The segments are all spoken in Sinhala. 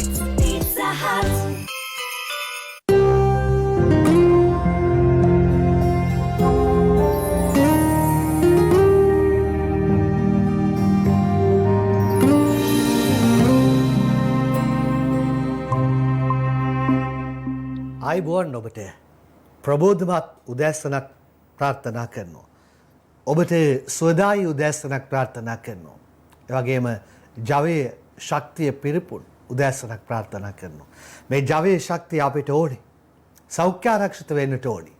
It's Pizza Hut. ආයුබෝවන් ඔබට ප්‍රබෝධමත් උදෑසනක් ප්‍රාර්ථනා කරනවා. ඔබට සුවදායි උදෑසනක් ප්‍රාර්ථනා කරනවා. ඒ වගේම ජවයේ ශක්තිය පිරිපුන් උදෑසනක් ප්‍රාර්ථනා කරනවා. මේ ජවයේ ශක්තිය අපිට ඕනේ. සෞඛ්‍ය ආරක්ෂිත වෙන්නට ඕනේ.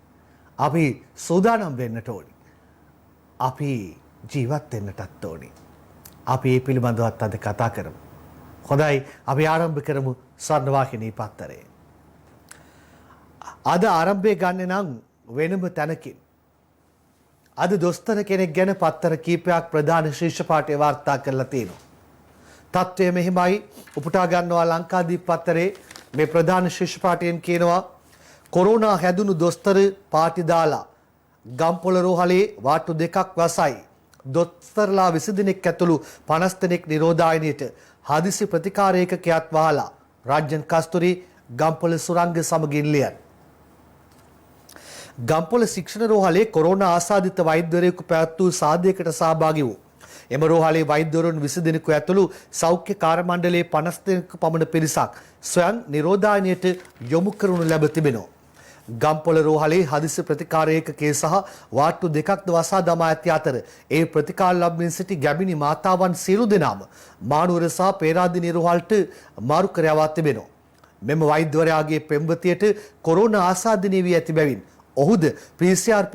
අපි සූදානම් වෙන්නට ඕනේ. අපි ජීවත් වෙන්නටත් ඕනේ. අපි මේ පිළිබඳවත් අද කතා කරමු. හොඳයි අපි ආරම්භ කරමු ස්වර්ණවාහිනී පත්තරේ. අද ආරම්භය ගන්න නම් වෙනම තැනකින්. අද දොස්තර කෙනෙක් ගැන පත්තර කීපයක් ප්‍රධාන ශීර්ෂ පාඨය වාර්තා කරලා තියෙනවා. තත්ත්වය මෙහිමයි උපුටා ගන්නවා ලංකාදීප පත්තරේ මේ ප්‍රධාන ශීර්ෂ පාඨයෙන් කියනවා කොරෝනා හැදුණු දොස්තර පාටි දාලා ගම්පොළ රෝහලේ වාට්ටු දෙකක් වසයි. දොස්තරලා 20 දෙනෙක් ඇතුළු 50 දෙනෙක් නිරෝධායනයට හදිසි ප්‍රතිකාර ඒකකයක් වහලා රාජ්‍යන් කස්තුරි ගම්පොළ සුරංග සමගින් ලියන ගම්පොළ ශික්ෂණ රෝහලේ කොරෝනා ආසාදිත වෛද්‍යවරයෙකු පැවැත් වූ සාදයකට සහභාගී වූ එම රෝහලේ වෛද්‍යවරුන් 20 දෙනෙකු ඇතුළු සෞඛ්‍ය කාර්ය මණ්ඩලයේ 50 දෙනෙකු පමණ පිරිසක් ස්වයං නිරෝධායනයට යොමු කරනු ලැබ තිබෙනවා. ගම්පොළ රෝහලේ හදිසි ප්‍රතිකාර ඒකකයේ සහ වාට්ටු දෙකක්ද වසා දමා ඇති අතර ඒ ප්‍රතිකාර ලබමින් සිටි ගැබිණි මාතාවන් සියලු දෙනාම මානුවර සහ පේරාදෙණිය රෝහලට මාරු කර යවා තිබෙනවා. මෙම වෛද්‍යවරයාගේ පෙම්වතියට කොරෝනා ආසාදනය වී ඇති බැවින් ඔහුද PCR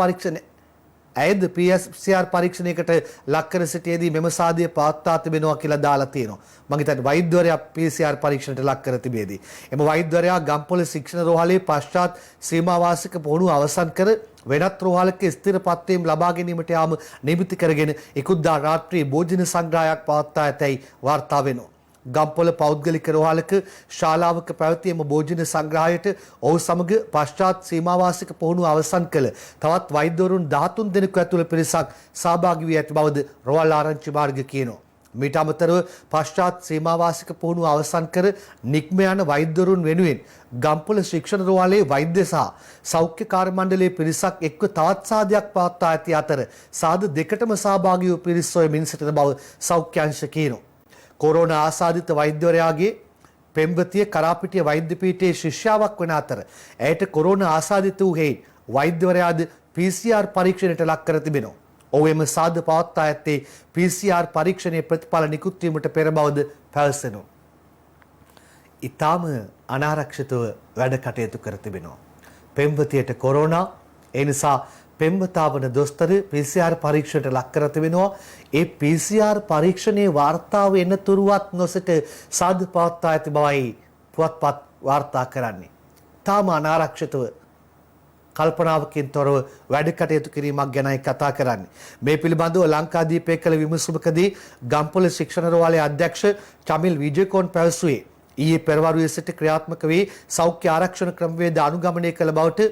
පරීක්ෂණයකට ලක් කර සිටියේදී මෙම සාදය පවත්වා තිබෙනවා කියලා දාලා තියෙනවා. මම හිතන්නේ වෛද්‍යවරයා PCR පරීක්ෂණයට ලක් කර තිබේදී. එම වෛද්‍යවරයා ගම්පොළ ශික්ෂණ රෝහලේ පශ්චාත් සීමා වාසික පුහුණුව අවසන් කර වෙනත් රෝහලක ස්ථිර පත්වීම් ලබා ගැනීමට යාම නිමිති කරගෙන ඉකුත්දා රාත්‍රියේ භෝජන සංග්‍රහයක් පවත්වා ඇතැයි වාර්තා වෙනවා. ගම්පොළ පෞද්ගලික රෝහලක ශාලාවක පැවැතියම භෝජන සංග්‍රහයට ඔහු සමග පශ්චාත් සීමාවාසික පුහුණුව අවසන් කළ තවත් වෛද්‍යවරුන් 13 දෙනෙකු ඇතුළු පිරිසක් සහභාගී වී ඇති බවද රෝහල් ආරංචි මාර්ග කියනවා. මීට අමතරව පශ්චාත් සීමාවාසික පුහුණුව අවසන් කර නික්ම යන වෛද්‍යවරුන් වෙනුවෙන් ගම්පොළ ශික්ෂණ රෝහලේ වෛද්‍ය සහ සෞඛ්‍ය කාර්ය මණ්ඩලයේ පිරිසක් එක්ව තවත් සාදයක් පවත්වා ඇති අතර සාද දෙකටම සහභාගී වූ පිරිස් සොයමින් සිටින බව සෞඛ්‍ය අංශ කියනවා. කොරෝනා ආසාදිත වෛද්‍යවරයාගේ පෙම්වතිය කරාපිටිය වෛද්‍ය පීඨයේ ශිෂ්‍යාවක් වන අතර ඇයට කොරෝනා ආසාදිත වූ හේයින් වෛද්‍යවරයාද PCR පරීක්ෂණයට ලක් කර තිබෙනවා. ඔහු එම සාද පවත්වා ඇත්තේ PCR පරීක්ෂණයේ ප්‍රතිඵල නිකුත් වීමට පෙර බවද පැවසෙනවා. ඊටාම අනාරක්ෂිතව වැඩ කටයුතු කර තිබෙනවා. පෙම්වතියට කොරෝනා ඒ නිසා පෙම්වතා වන දොස්තර PCR පරීක්ෂණයට ලක් කර තිබෙනවා. ඒ PCR පරීක්ෂණයේ වාර්තාව එනතුරුවත් නොසිට සාද පවත්වා ඇති බවයි පුවත්පත් වාර්තා කරන්නේ. තාම අනාරක්ෂිතව කල්පනාවකින් තොරව වැඩ කටයුතු කිරීමක් ගැනයි කතා කරන්නේ. මේ පිළිබඳව ලංකාදීපයේ කළ විමසුමකදී ගම්පොළ ශික්ෂණ රෝහලේ අධ්‍යක්ෂ චමිල් විජේකෝන් පැවසුවේ ඊයේ පෙරවරුවේ සිට ක්‍රියාත්මක වී සෞඛ්‍ය ආරක්ෂණ ක්‍රමවේද අනුගමනය කළ බවට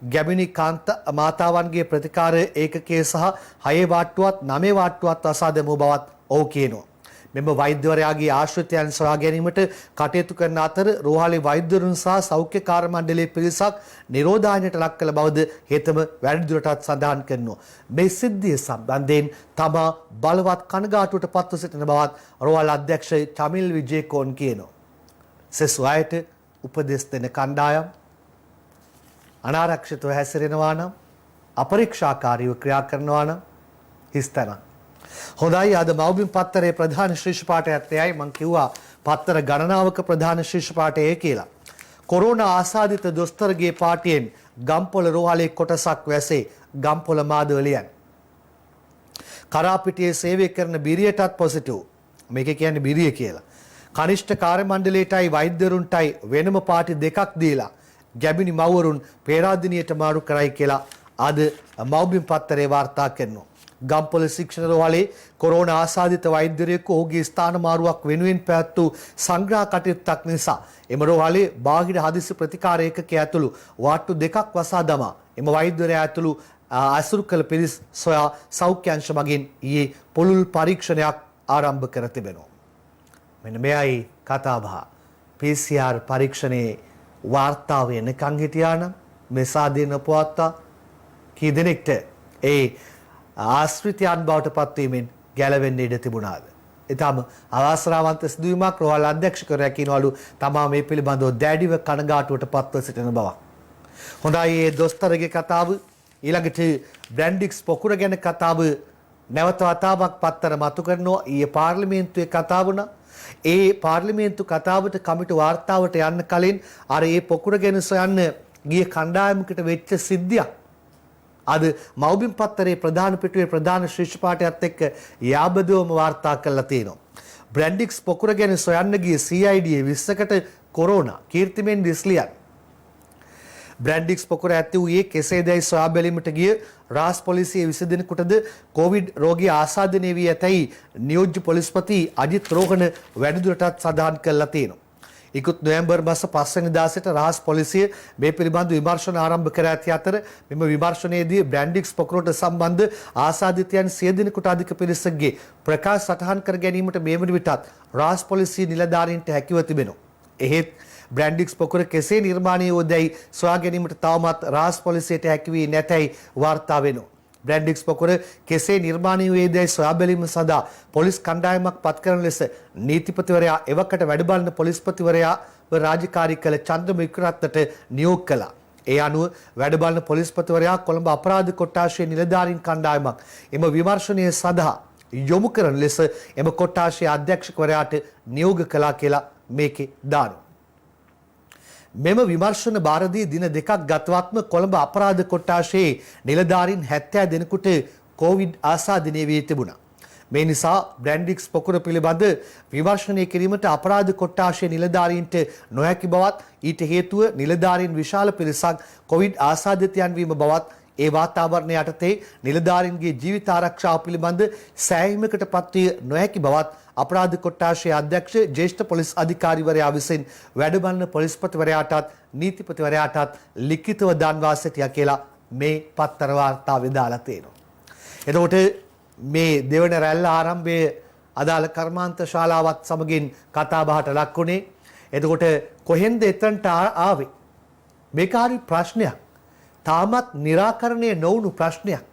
ගැබිණි කාන්ත මාතාවන්ගේ ප්‍රතිකාර ඒකකයේ සහ 6 වාට්ටුවත් 9 වාට්ටුවත් අසා දැමූ බවත් ඔහු කියනවා. මෙම වෛද්‍යවරයාගේ ආශ්‍රිතයන් සොයා ගැනීමට කටයුතු කරන අතර රෝහලේ වෛද්‍යවරුන් සහ සෞඛ්‍ය කාර්ය මණ්ඩලයේ පිරිසක් නිරෝධායනයට ලක් කළ බවද හේතම වැඩිදුරටත් සඳහන් කරනවා. මේ සිද්ධිය සම්බන්ධයෙන් තමා බලවත් කනගාටුවට පත්ව සිටින බවත් රෝහල් අධ්‍යක්ෂ චමිල් විජේකෝන් කියනවා. සෙසු අයට උපදෙස් දෙන කණ්ඩායම් අනාරක්ෂිතව හැසිරෙනවා නම් අපරීක්ෂාකාරීව ක්‍රියා කරනවා නම් හිස්තැනක්. හොඳයි අද මව්බිම් පත්තරේ ප්‍රධාන ශීර්ෂ පාඨයත් එයයි මම කිව්වා පත්තර ගණනාවක ප්‍රධාන ශීර්ෂ පාඨය කියලා. කොරෝනා ආසාදිත දොස්තරගේ පාඨයෙන් ගම්පොළ රෝහලේ කොටසක් වැසේ ගම්පොළ මාදවලියන්. කරාපිටියේ සේවය කරන බිරියටත් පොසිටිව්. මේක කියන්නේ බිරිය කියලා. කනිෂ්ඨ කාර්ය මණ්ඩලයටයි වෛද්‍යවරුන්ටයි වෙනම පාටි දෙකක් දීලා ගැබිණි මව්වරුන් පේරාදෙණියට මාරු කරයි කියලා අද මව්බිම් පත්තරේ වාර්තා කරනවා. ගම්පොළ ශික්ෂණ රෝහලේ කොරෝනා ආසාදිත වෛද්‍යවරයෙකු ඔහුගේ ස්ථාන මාරුවක් වෙනුවෙන් පැවැත් වූ සංග්‍රහ කටයුත්තක් නිසා එම රෝහලේ බාහිර හදිසි ප්‍රතිකාර ඒකකයේ ඇතුළු වාට්ටු දෙකක් වසා දමා එම වෛද්‍යවරයා ඇතුළු අසුරු කළ පිරිස් සොයා සෞඛ්‍ය අංශ මගින් ඊයේ පුළුල් පරීක්ෂණයක් ආරම්භ කර තිබෙනවා. මෙන්න මෙයයි කතාබහ. PCR පරීක්ෂණයේ වාර්තාව එනකන් හිටියා නම් මේ සාධින පවත්තා කී දෙනෙක්ට ඒ ආශ්‍රිතයන් බවට පත්වීමෙන් ගැලවෙන්න ඉඩ තිබුණාද? ඊටම අවාසනාවන්ත සිදුවීමක් රෝහල් අධ්‍යක්ෂකවරයා කියනවලු තමා මේ පිළිබඳව දැඩිව කනගාටුවට පත්ව සිටින බවක්. හොඳයි මේ දොස්තරගේ කතාව ඊළඟට බ්‍රැන්ඩික්ස් පොකුර ගැන කතාව නැවත වතාවක් පත්තර මතු කරනවා. ඊයේ පාර්ලිමේන්තුවේ කතාව වුණා. ඒ පාර්ලිමේන්තු කතාවට කමිටු වාර්තාවට යන්න කලින් අර ඒ පොකුර ගැන සොයන්න ගිය කණ්ඩායමකට වෙච්ච සිද්ධියක් අද මව්බිම් පත්තරේ ප්‍රධාන පිටුවේ ප්‍රධාන ශීර්ෂ පාඨයත් එක්ක යාබදවම වාර්තා කරලා තියෙනවා. බ්‍රැන්ඩික්ස් පොකුර ගැන සොයන්න ගිය CID 20කට කොරෝනා කීර්තිමෙන් දිස්ලියන් බ්‍රැන්ඩික්ස් පොකුර ඇති වූයේ කෙසේදයි සොයා බැලීමට ගිය රාස් පොලිසිය 20 දිනකටද කොවිඩ් රෝගී ආසාදනය වී ඇතැයි නියෝජ්‍ය පොලිස්පති අජිත් රෝහණ වැඩිදුරටත් සඳහන් කළා තියෙනවා. ඉකුත් නොවැම්බර් මාස 5 වෙනිදා සිට රාස් පොලිසිය මේ පිළිබඳ විමර්ශන ආරම්භ කර ඇති අතර මෙම විමර්ශනයේදී බ්‍රැන්ඩික්ස් පොකුරට සම්බන්ධ ආසාදිතයන් 100 දිනකට අධික පිරිසකගේ ප්‍රකාශ සටහන් කර ගැනීමට මේ වන විටත් රාස් පොලිසිය නිලධාරීන්ට හැකිව තිබෙනවා. එහෙත් බ්‍රැන්ඩික්ස් පොකුර කෙසේ නිර්මාණය වූදැයි සොයා ගැනීමට තවමත් රාස් පොලිසියට හැකි වී නැතැයි වාර්තා වෙනවා. බ්‍රැන්ඩික්ස් පොකුර කෙසේ නිර්මාණය වූදැයි සොයා බැලීම සඳහා පොලිස් කණ්ඩායමක් පත් කරන ලෙස නීතිපතිවරයා එවකට වැඩ බලන පොලිස්පතිවරයා රාජකාරී කළ චන්ද්‍ර වික්‍රත්නට නියෝග කළා. ඒ අනුව වැඩ බලන පොලිස්පතිවරයා කොළඹ අපරාධ කොට්ටාශයේ නිලධාරීන් කණ්ඩායමක් එම විමර්ශනය සඳහා යොමු කරන ලෙස එම කොට්ටාශයේ අධ්‍යක්ෂකවරයාට නියෝග කළා කියලා මේකේ දානවා. මෙම විමර්ශන භාරදී දින දෙකක් ගතවත්ම කොළඹ අපරාධ කොට්ටාශයේ නිලධාරීන් 70 දෙනෙකුට කොවිඩ් ආසාදනය වී තිබුණා. මේ නිසා බ්‍රැන්ඩික්ස් පොකුර පිළිබඳ විමර්ශනය කිරීමට අපරාධ කොට්ටාශයේ නිලධාරීන්ට නොහැකි බවත් ඊට හේතුව නිලධාරීන් විශාල පිරිසක් කොවිඩ් ආසාදිතයන් වීම බවත් ඒ වාතාවරණය යටතේ නිලධාරීන්ගේ ජීවිත ආරක්ෂාව පිළිබඳ සෑහීමකට පත්විය නොහැකි බවත් අපරාධ කොට්ටාශයේ අධ්‍යක්ෂ ජ්‍යෙෂ්ඨ පොලිස් අධිකාරිවරයා විසින් වැඩ බලන පොලිස්පතිවරයාටත් නීතිපතිවරයාටත් ලිඛිතව දන්වා සිටියා කියලා මේ පත්තර වාර්තාවේ දාලා තියෙනවා. එතකොට මේ දෙවන රැල්ල ආරම්භයේ අදාළ කර්මාන්ත ශාලාවත් සමගින් කතා බහට ලක් වුණේ. එතකොට කොහෙන්ද එතනට ආවේ? මේක හරි ප්‍රශ්නයක්. තාමත් निराකරණය නොවුණු ප්‍රශ්නයක්.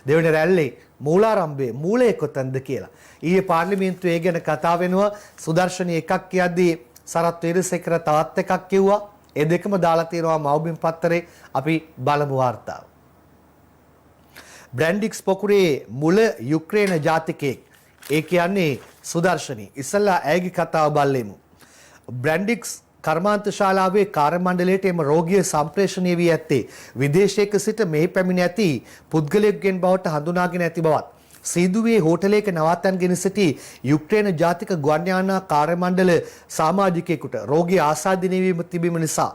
දෙවන රැල්ලේ මූලාරම්භයේ මූලය කොතනද කියලා. ඊයේ පාර්ලිමේන්තුවේ ගැන කතා වෙනවා. සුදර්ශනී එකක් කියද්දී සරත් වීරසේකර තවත් එකක් කිව්වා. ඒ දෙකම දාලා තියෙනවා මව්බිම් පත්තරේ. අපි බලමු වාර්තාව. බ්‍රැන්ඩික්ස් පොකුරේ මුල යුක්‍රේන ජාතිකයෙක්. ඒ කියන්නේ සුදර්ශනී. ඉස්සල්ලා ඇයගේ කතාව බලමු. බ්‍රැන්ඩික්ස් කර්මාන්ත ශාලාවේ කාර්ය මණ්ඩලයට එම රෝගිය සම්ප්‍රේෂණය වී ඇත්තේ විදේශයක සිට මෙහි පැමිණ ඇති පුද්ගලයෙකුගෙන් බවට හඳුනාගෙන ඇති බවත් සීදුවේ හෝටලයක නවත්තන්ගෙන සිටි යුක්‍රේන ජාතික ගුවන් යානා කාර්ය මණ්ඩල සමාජිකයෙකුට රෝගී ආසාදනය වීම තිබීම නිසා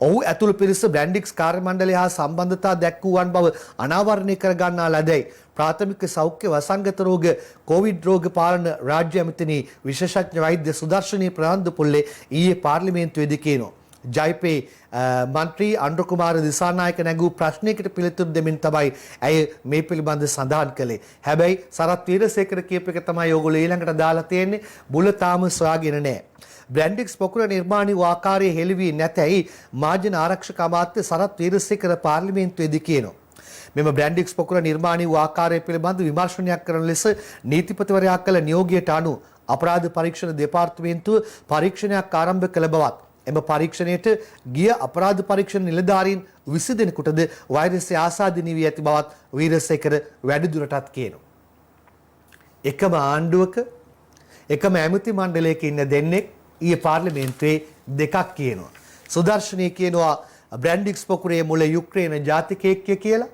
ඔහු ඇතුළු පිරිස බ්‍රැන්ඩික්ස් කාර්ය මණ්ඩලය හා සම්බන්ධතා දැක්වූවන් බව අනාවරණය කර ගන්නා ලදැයි ප්‍රාථමික සෞඛ්‍ය වසංගත රෝග කොවිඩ් රෝග පාලන රාජ්‍ය ඇමතිනි විශේෂඥ වෛද්‍ය සුදර්ශනී ප්‍රනන්දුපුල්ලේ ඊයේ පාර්ලිමේන්තුවේදී කියනවා. ජයිපේ මන්ත්‍රී අනුර කුමාර දිසානායක නැගූ ප්‍රශ්නයකට පිළිතුරු දෙමින් තමයි ඇය මේ පිළිබඳ සඳහන් කළේ. හැබැයි සරත් වීරසේකර කියප එක තමයි ඕගොල්ලෝ ඊළඟට දාලා තියෙන්නේ. බුල තාම සොයාගෙන නැහැ. බ්‍රැන්ඩික්ස් පොකුර නිර්මාණී වූ ආකාරයේ හෙළි වී නැතැයි මාජන ආරක්ෂක අමාත්‍ය සරත් වීරසේකර පාර්ලිමේන්තුවේදී කියනවා. මෙම බ්‍රැන්ඩික්ස් පොකුර නිර්මාණී වූ ආකාරය පිළිබඳ විමර්ශනයක් කරන ලෙස නීතිපතිවරයා කළ නියෝගයට අනුව අපරාධ පරීක්ෂණ දෙපාර්තමේන්තුව පරීක්ෂණයක් ආරම්භ කළ බවත් එම පරීක්ෂණයට ගිය අපරාධ පරීක්ෂණ නිලධාරීන් 20 දෙනෙකුටද වෛරසය ආසාදිත වී ඇති බවත් වීරසේකර වැඩිදුරටත් කියනවා. එකම ආණ්ඩුවක එකම ඇමති මණ්ඩලයක ඉන්න දෙන්නෙක් ඊයේ පාර්ලිමේන්තුවේ දෙකක් කියනවා. සුදර්ශනී කියනවා බ්‍රැන්ඩික්ස් පොකුරේ මුල යුක්‍රේන ජාතිකයෙක් කියලා.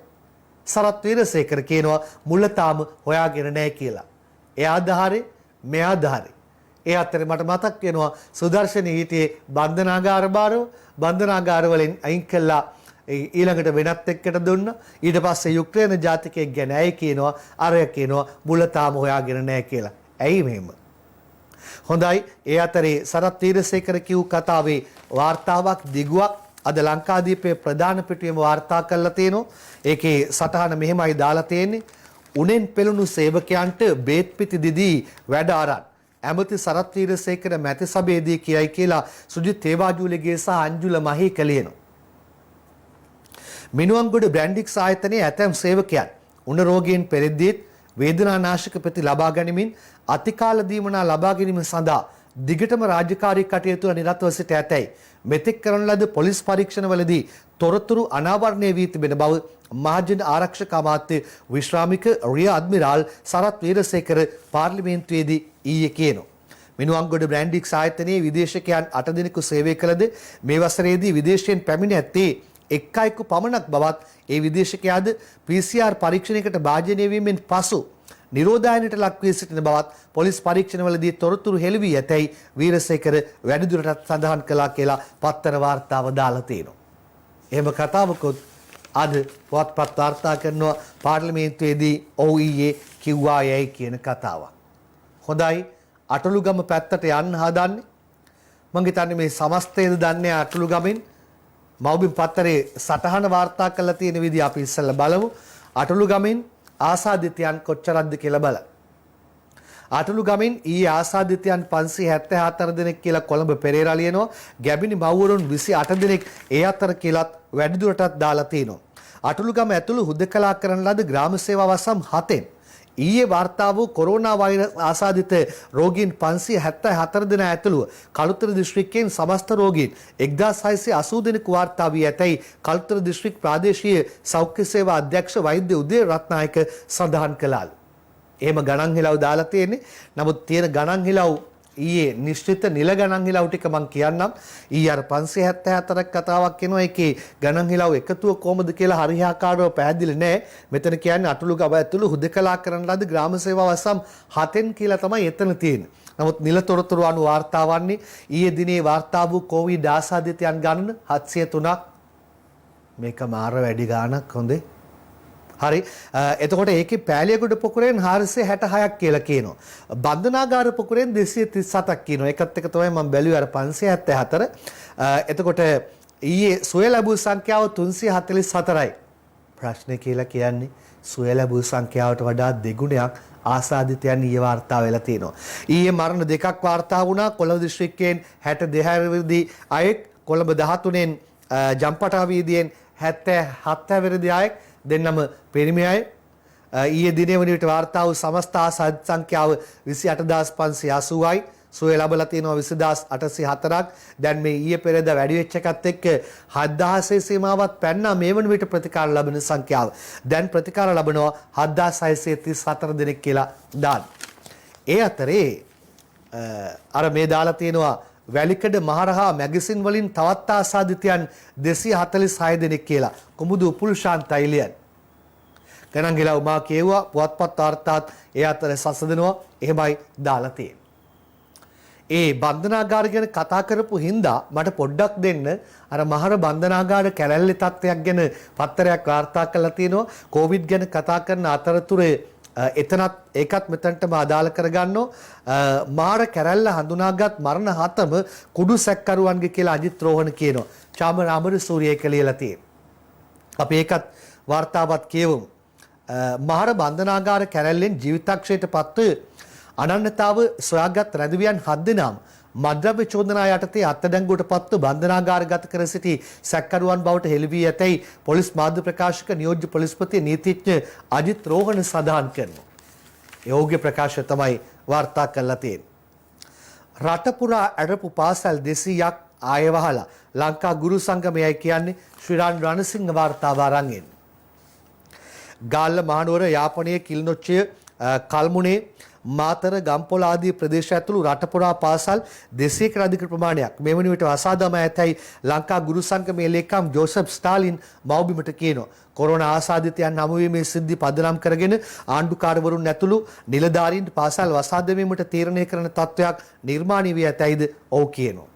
සරත් වීරසේකර කියනවා මුල තාම හොයාගෙන නැහැ කියලා. ඒ ආධාරේ මේ ආධාරේ. ඒ අතරේ මට මතක් වෙනවා සුදර්ශනී හිටියේ බන්ධනාගාර බාරව බන්ධනාගාර වලින් අයින් කළා ඊළඟට වෙනත් එක්කට දුන්නා. ඊට පස්සේ යුක්‍රේන ජාතිකයෙක් ගැන ඇයි කියනවා අරය කියනවා මුල තාම හොයාගෙන නැහැ කියලා. ඇයි මෙහෙම? හොඳයි. ඒ අතරේ සරත් වීරසේකර කිව් කතාවේ වාර්තාවක් දිගුවක් අද ලංකාදීපයේ ප්‍රධාන පිටුවේම වාර්තා කරලා තියෙනවා. ඒකේ සටහන මෙහෙමයි දාලා තියෙන්නේ. උනෙන් පෙළුණු සේවකයන්ට බේත් පිටි දිදී වැඩ ආරන් ඇමති සරත් වීරසේකර මැති සභයේදී කියයි කියලා සුජිත් තේවාජූලගේ සහ අංජුල මහී කලියනවා. මිනුවන්ගොඩ බ්‍රැන්ඩික්ස් ආයතනයේ ඇතැම් සේවකයන් උණ රෝගීන් පෙරෙද්දීත් වේදනානාශක ප්‍රති ලබා ගැනීමෙන් අතිකාල දීමනා ලබා ගැනීම සඳහා දිගටම රාජකාරී කටයුතු නිරතව සිට ඇතැයි මෙතෙක් කරන ලද පොලිස් පරීක්ෂණවලදී තොරතුරු අනාවරණය වී තිබෙන බව මහජන ආරක්ෂක අමාත්‍ය විශ්‍රාමික රිය අද්මිරාල් සරත් වීරසේකර පාර්ලිමේන්තුවේදී ඊයේ කියනවා. මිනුවන්ගොඩ බ්‍රැන්ඩික්ස් ආයතනයේ විදේශිකයන් 8 දෙනෙකු සේවය කළද මේ වසරේදී විදේශයෙන් පැමිණ ඇත්තේ එක් අයෙකු පමණක් බවත් ඒ විදේශිකයාද PCR පරීක්ෂණයකට භාජනය වීමෙන් පසු නිරෝධායනයට ලක් වී සිටින බවත් පොලිස් පරීක්ෂණවලදී තොරතුරු හෙළි වී ඇතැයි වීරසේකර වැඩිදුරටත් සඳහන් කළා කියලා පත්තර වාර්තාව දාලා තියෙනවා. එහෙම කතාවකුත් අද පුවත්පත් වාර්තා කරනවා පාර්ලිමේන්තුවේදී ඔව් ඊයේ කිව්වා යයි කියන කතාවක්. හොඳයි අටලුගම පැත්තට යන්න හදන්නේ. මම හිතන්නේ මේ සමස්තයද දන්නේ අටලුගමෙන් මව්බිම් පත්තරේ සටහන වාර්තා කරලා තියෙන විදිහ අපි ඉස්සෙල්ලා බලමු. අටලුගමෙන් ආසාදිතයන් කොච්චරක්ද කියලා බලන්න. අටලුගමෙන් ඊයේ ආසාදිතයන් 574 දෙනෙක් කියලා කොළඹ පෙරේරා ලියනවා. ගැබිනි මව්වරුන් 28 දෙනෙක් ඒ අතර කියලාත් වැඩිදුරටත් දාලා තිනවා. අටලුගම ඇතුළු හුදකලා කරන ලද ග්‍රාම සේවා වසම් 7න් ඊයේ වාර්තා වූ කොරෝනා වෛරස් ආසාදිත රෝගීන් 574 දෙනා ඇතුළුව කළුතර දිස්ත්‍රික්කයෙන් සමස්ත රෝගීන් 1680 දෙනෙකු වාර්තා වී ඇතැයි කළුතර දිස්ත්‍රික් ප්‍රාදේශීය සෞඛ්‍ය සේවා අධ්‍යක්ෂ වෛද්‍ය උදේ රත්නායක සඳහන් කළාලු. එහෙම ගණන් හිලව් දාලා තියෙන්නේ. නමුත් තියෙන ගණන් හිලව් ඊයේ නිශ්චිත නිල ගණන් හිලව් ටික මම කියන්නම්. ඊයේ අර 574ක් කතාවක් එනවා. ඒකේ ගණන් හිලව් එකතුව කොහොමද කියලා හරියාකාරව පැහැදිලි නැහැ. මෙතන කියන්නේ අටලු ගම ඇතුළු හුදකලා කරන ලද ග්‍රාම සේවා වසම් 7න් කියලා තමයි එතන තියෙන්නේ. නමුත් නිල තොරතුරු අනුව වාර්තා වන්නේ ඊයේ දිනේ වාර්තා වූ කොවිඩ් ආසාදිතයන් ගණන 703ක්. මේක මාර වැඩි ගාණක් හොඳේ. හරි එතකොට ඒකේ පෑලියගොඩ පොකුරෙන් 466ක් කියලා කියනවා. බන්ධනාගාර පොකුරෙන් 237ක් කියනවා. ඒකත් එක තමයි මම බැලුවේ අර 574. එතකොට ඊයේ සුවය ලැබූ සංඛ්‍යාව 344යි. ප්‍රශ්නේ කියලා කියන්නේ සුවය ලැබූ සංඛ්‍යාවට වඩා දෙගුණයක් ආසාදිතයන් ඊයේ වාර්තා වෙලා තියෙනවා. ඊයේ මරණ දෙකක් වාර්තා වුණා. කොළඹ දිස්ත්‍රික්කයෙන් 62 වෙනිදී අයෙක්, කොළඹ 13න් ජම්පටා වීදියෙන් 77 වෙනිදී අයෙක් දෙන්නම පිරිමි අය. ඊයේ දිනේ වන විට වාර්තා වූ සමස්ත ආසාදිත සංඛ්‍යාව 28580යි. සුවය ලැබලා තියෙනවා 20804ක්. දැන් මේ ඊයේ පෙරේදා වැඩි වෙච්ච එකත් එක්ක 7000 සීමාවත් පැන්නා මේ වන විට ප්‍රතිකාර ලැබෙන සංඛ්‍යාව. දැන් ප්‍රතිකාර ලැබෙනවා 7634 දෙනෙක් කියලා දාන්න. ඒ අතරේ අර මේ දාලා තියෙනවා වැලිකඩ මහරහා මැගසින් වලින් තවත් ආසාදිතයන් 246 දෙනෙක් කියලා. කුමුදු පුල්ශාන්තයි ලියන. ගණන් ගිලව් මා කියුවා පුවත්පත් වාර්තාත් ඒ අතර සසදනවා. එහෙමයි දාලා තියෙන්නේ. ඒ බන්ධනාගාර ගැන කතා කරපු හින්දා මට පොඩ්ඩක් දෙන්න අර මහර බන්ධනාගාර කැලැල්ලේ තත්ත්වයක් ගැන පත්තරයක් වාර්තා කරලා තියෙනවා. කොවිඩ් ගැන කතා කරන අතරතුරේ එතනත් ඒකත් මෙතනටම අදාළ කරගන්නෝ. මාර කැරැල්ල හඳුනාගත් මරණ 7ම කුඩු සැක්කරුවන්ගේ කියලා අජිත් රෝහණ කියනවා. චාමර අමරසූරිය කියලා තියෙනවා. අපි ඒකත් වාර්තාවත් කියවමු. මහර බන්ධනාගාර කැරැල්ලෙන් ජීවිතක්ෂයට පත්ව අනන්‍යතාව සොයාගත් රැඳවියන් 7 දෙනාම මද්‍රව්‍ය චෝදනා යටතේ අත්අඩංගුවට පත්ව බන්ධනාගාරගත කර සිටි සැකකරුවන් බවට හෙළි වී ඇතැයි පොලිස් මාධ්‍ය ප්‍රකාශක නියෝජ්‍ය පොලිස්පති නීතිඥ අජිත් රෝහණ සඳහන් කරනවා. යෝග්‍ය ප්‍රකාශය තමයි වාර්තා කරලා තියෙන්නේ. රට පුරා ඇරපු පාසල් 200ක් ආයෙ වහලා ලංකා ගුරු සංගමයයි කියන්නේ ශ්‍රීරාන් රණසිංහ වාර්තාව අරන් එන්නේ. ගාල්ල මහනුවර යාපනයේ කිල්නොච්චිය කල්මුනේ මාතර ගම්පොළ ආදී ප්‍රදේශ ඇතුළු රට පුරා පාසල් 200කට අධික ප්‍රමාණයක් මේ වන විට අසාදම ඇතැයි ලංකා ගුරු සංගමේ ලේකම් ජෝසප් ස්ටාලින් මව්බිමට කියනවා. කොරෝනා ආසාදිතයන් හමුවීමේ සිද්ධි පදනම් කරගෙන ආණ්ඩුකාරවරුන් ඇතුළු නිලධාරීන් පාසල් වසා දැමීමට තීරණය කරන තත්ත්වයක් නිර්මාණය වී ඇතැයිද ඔව් කියනවා.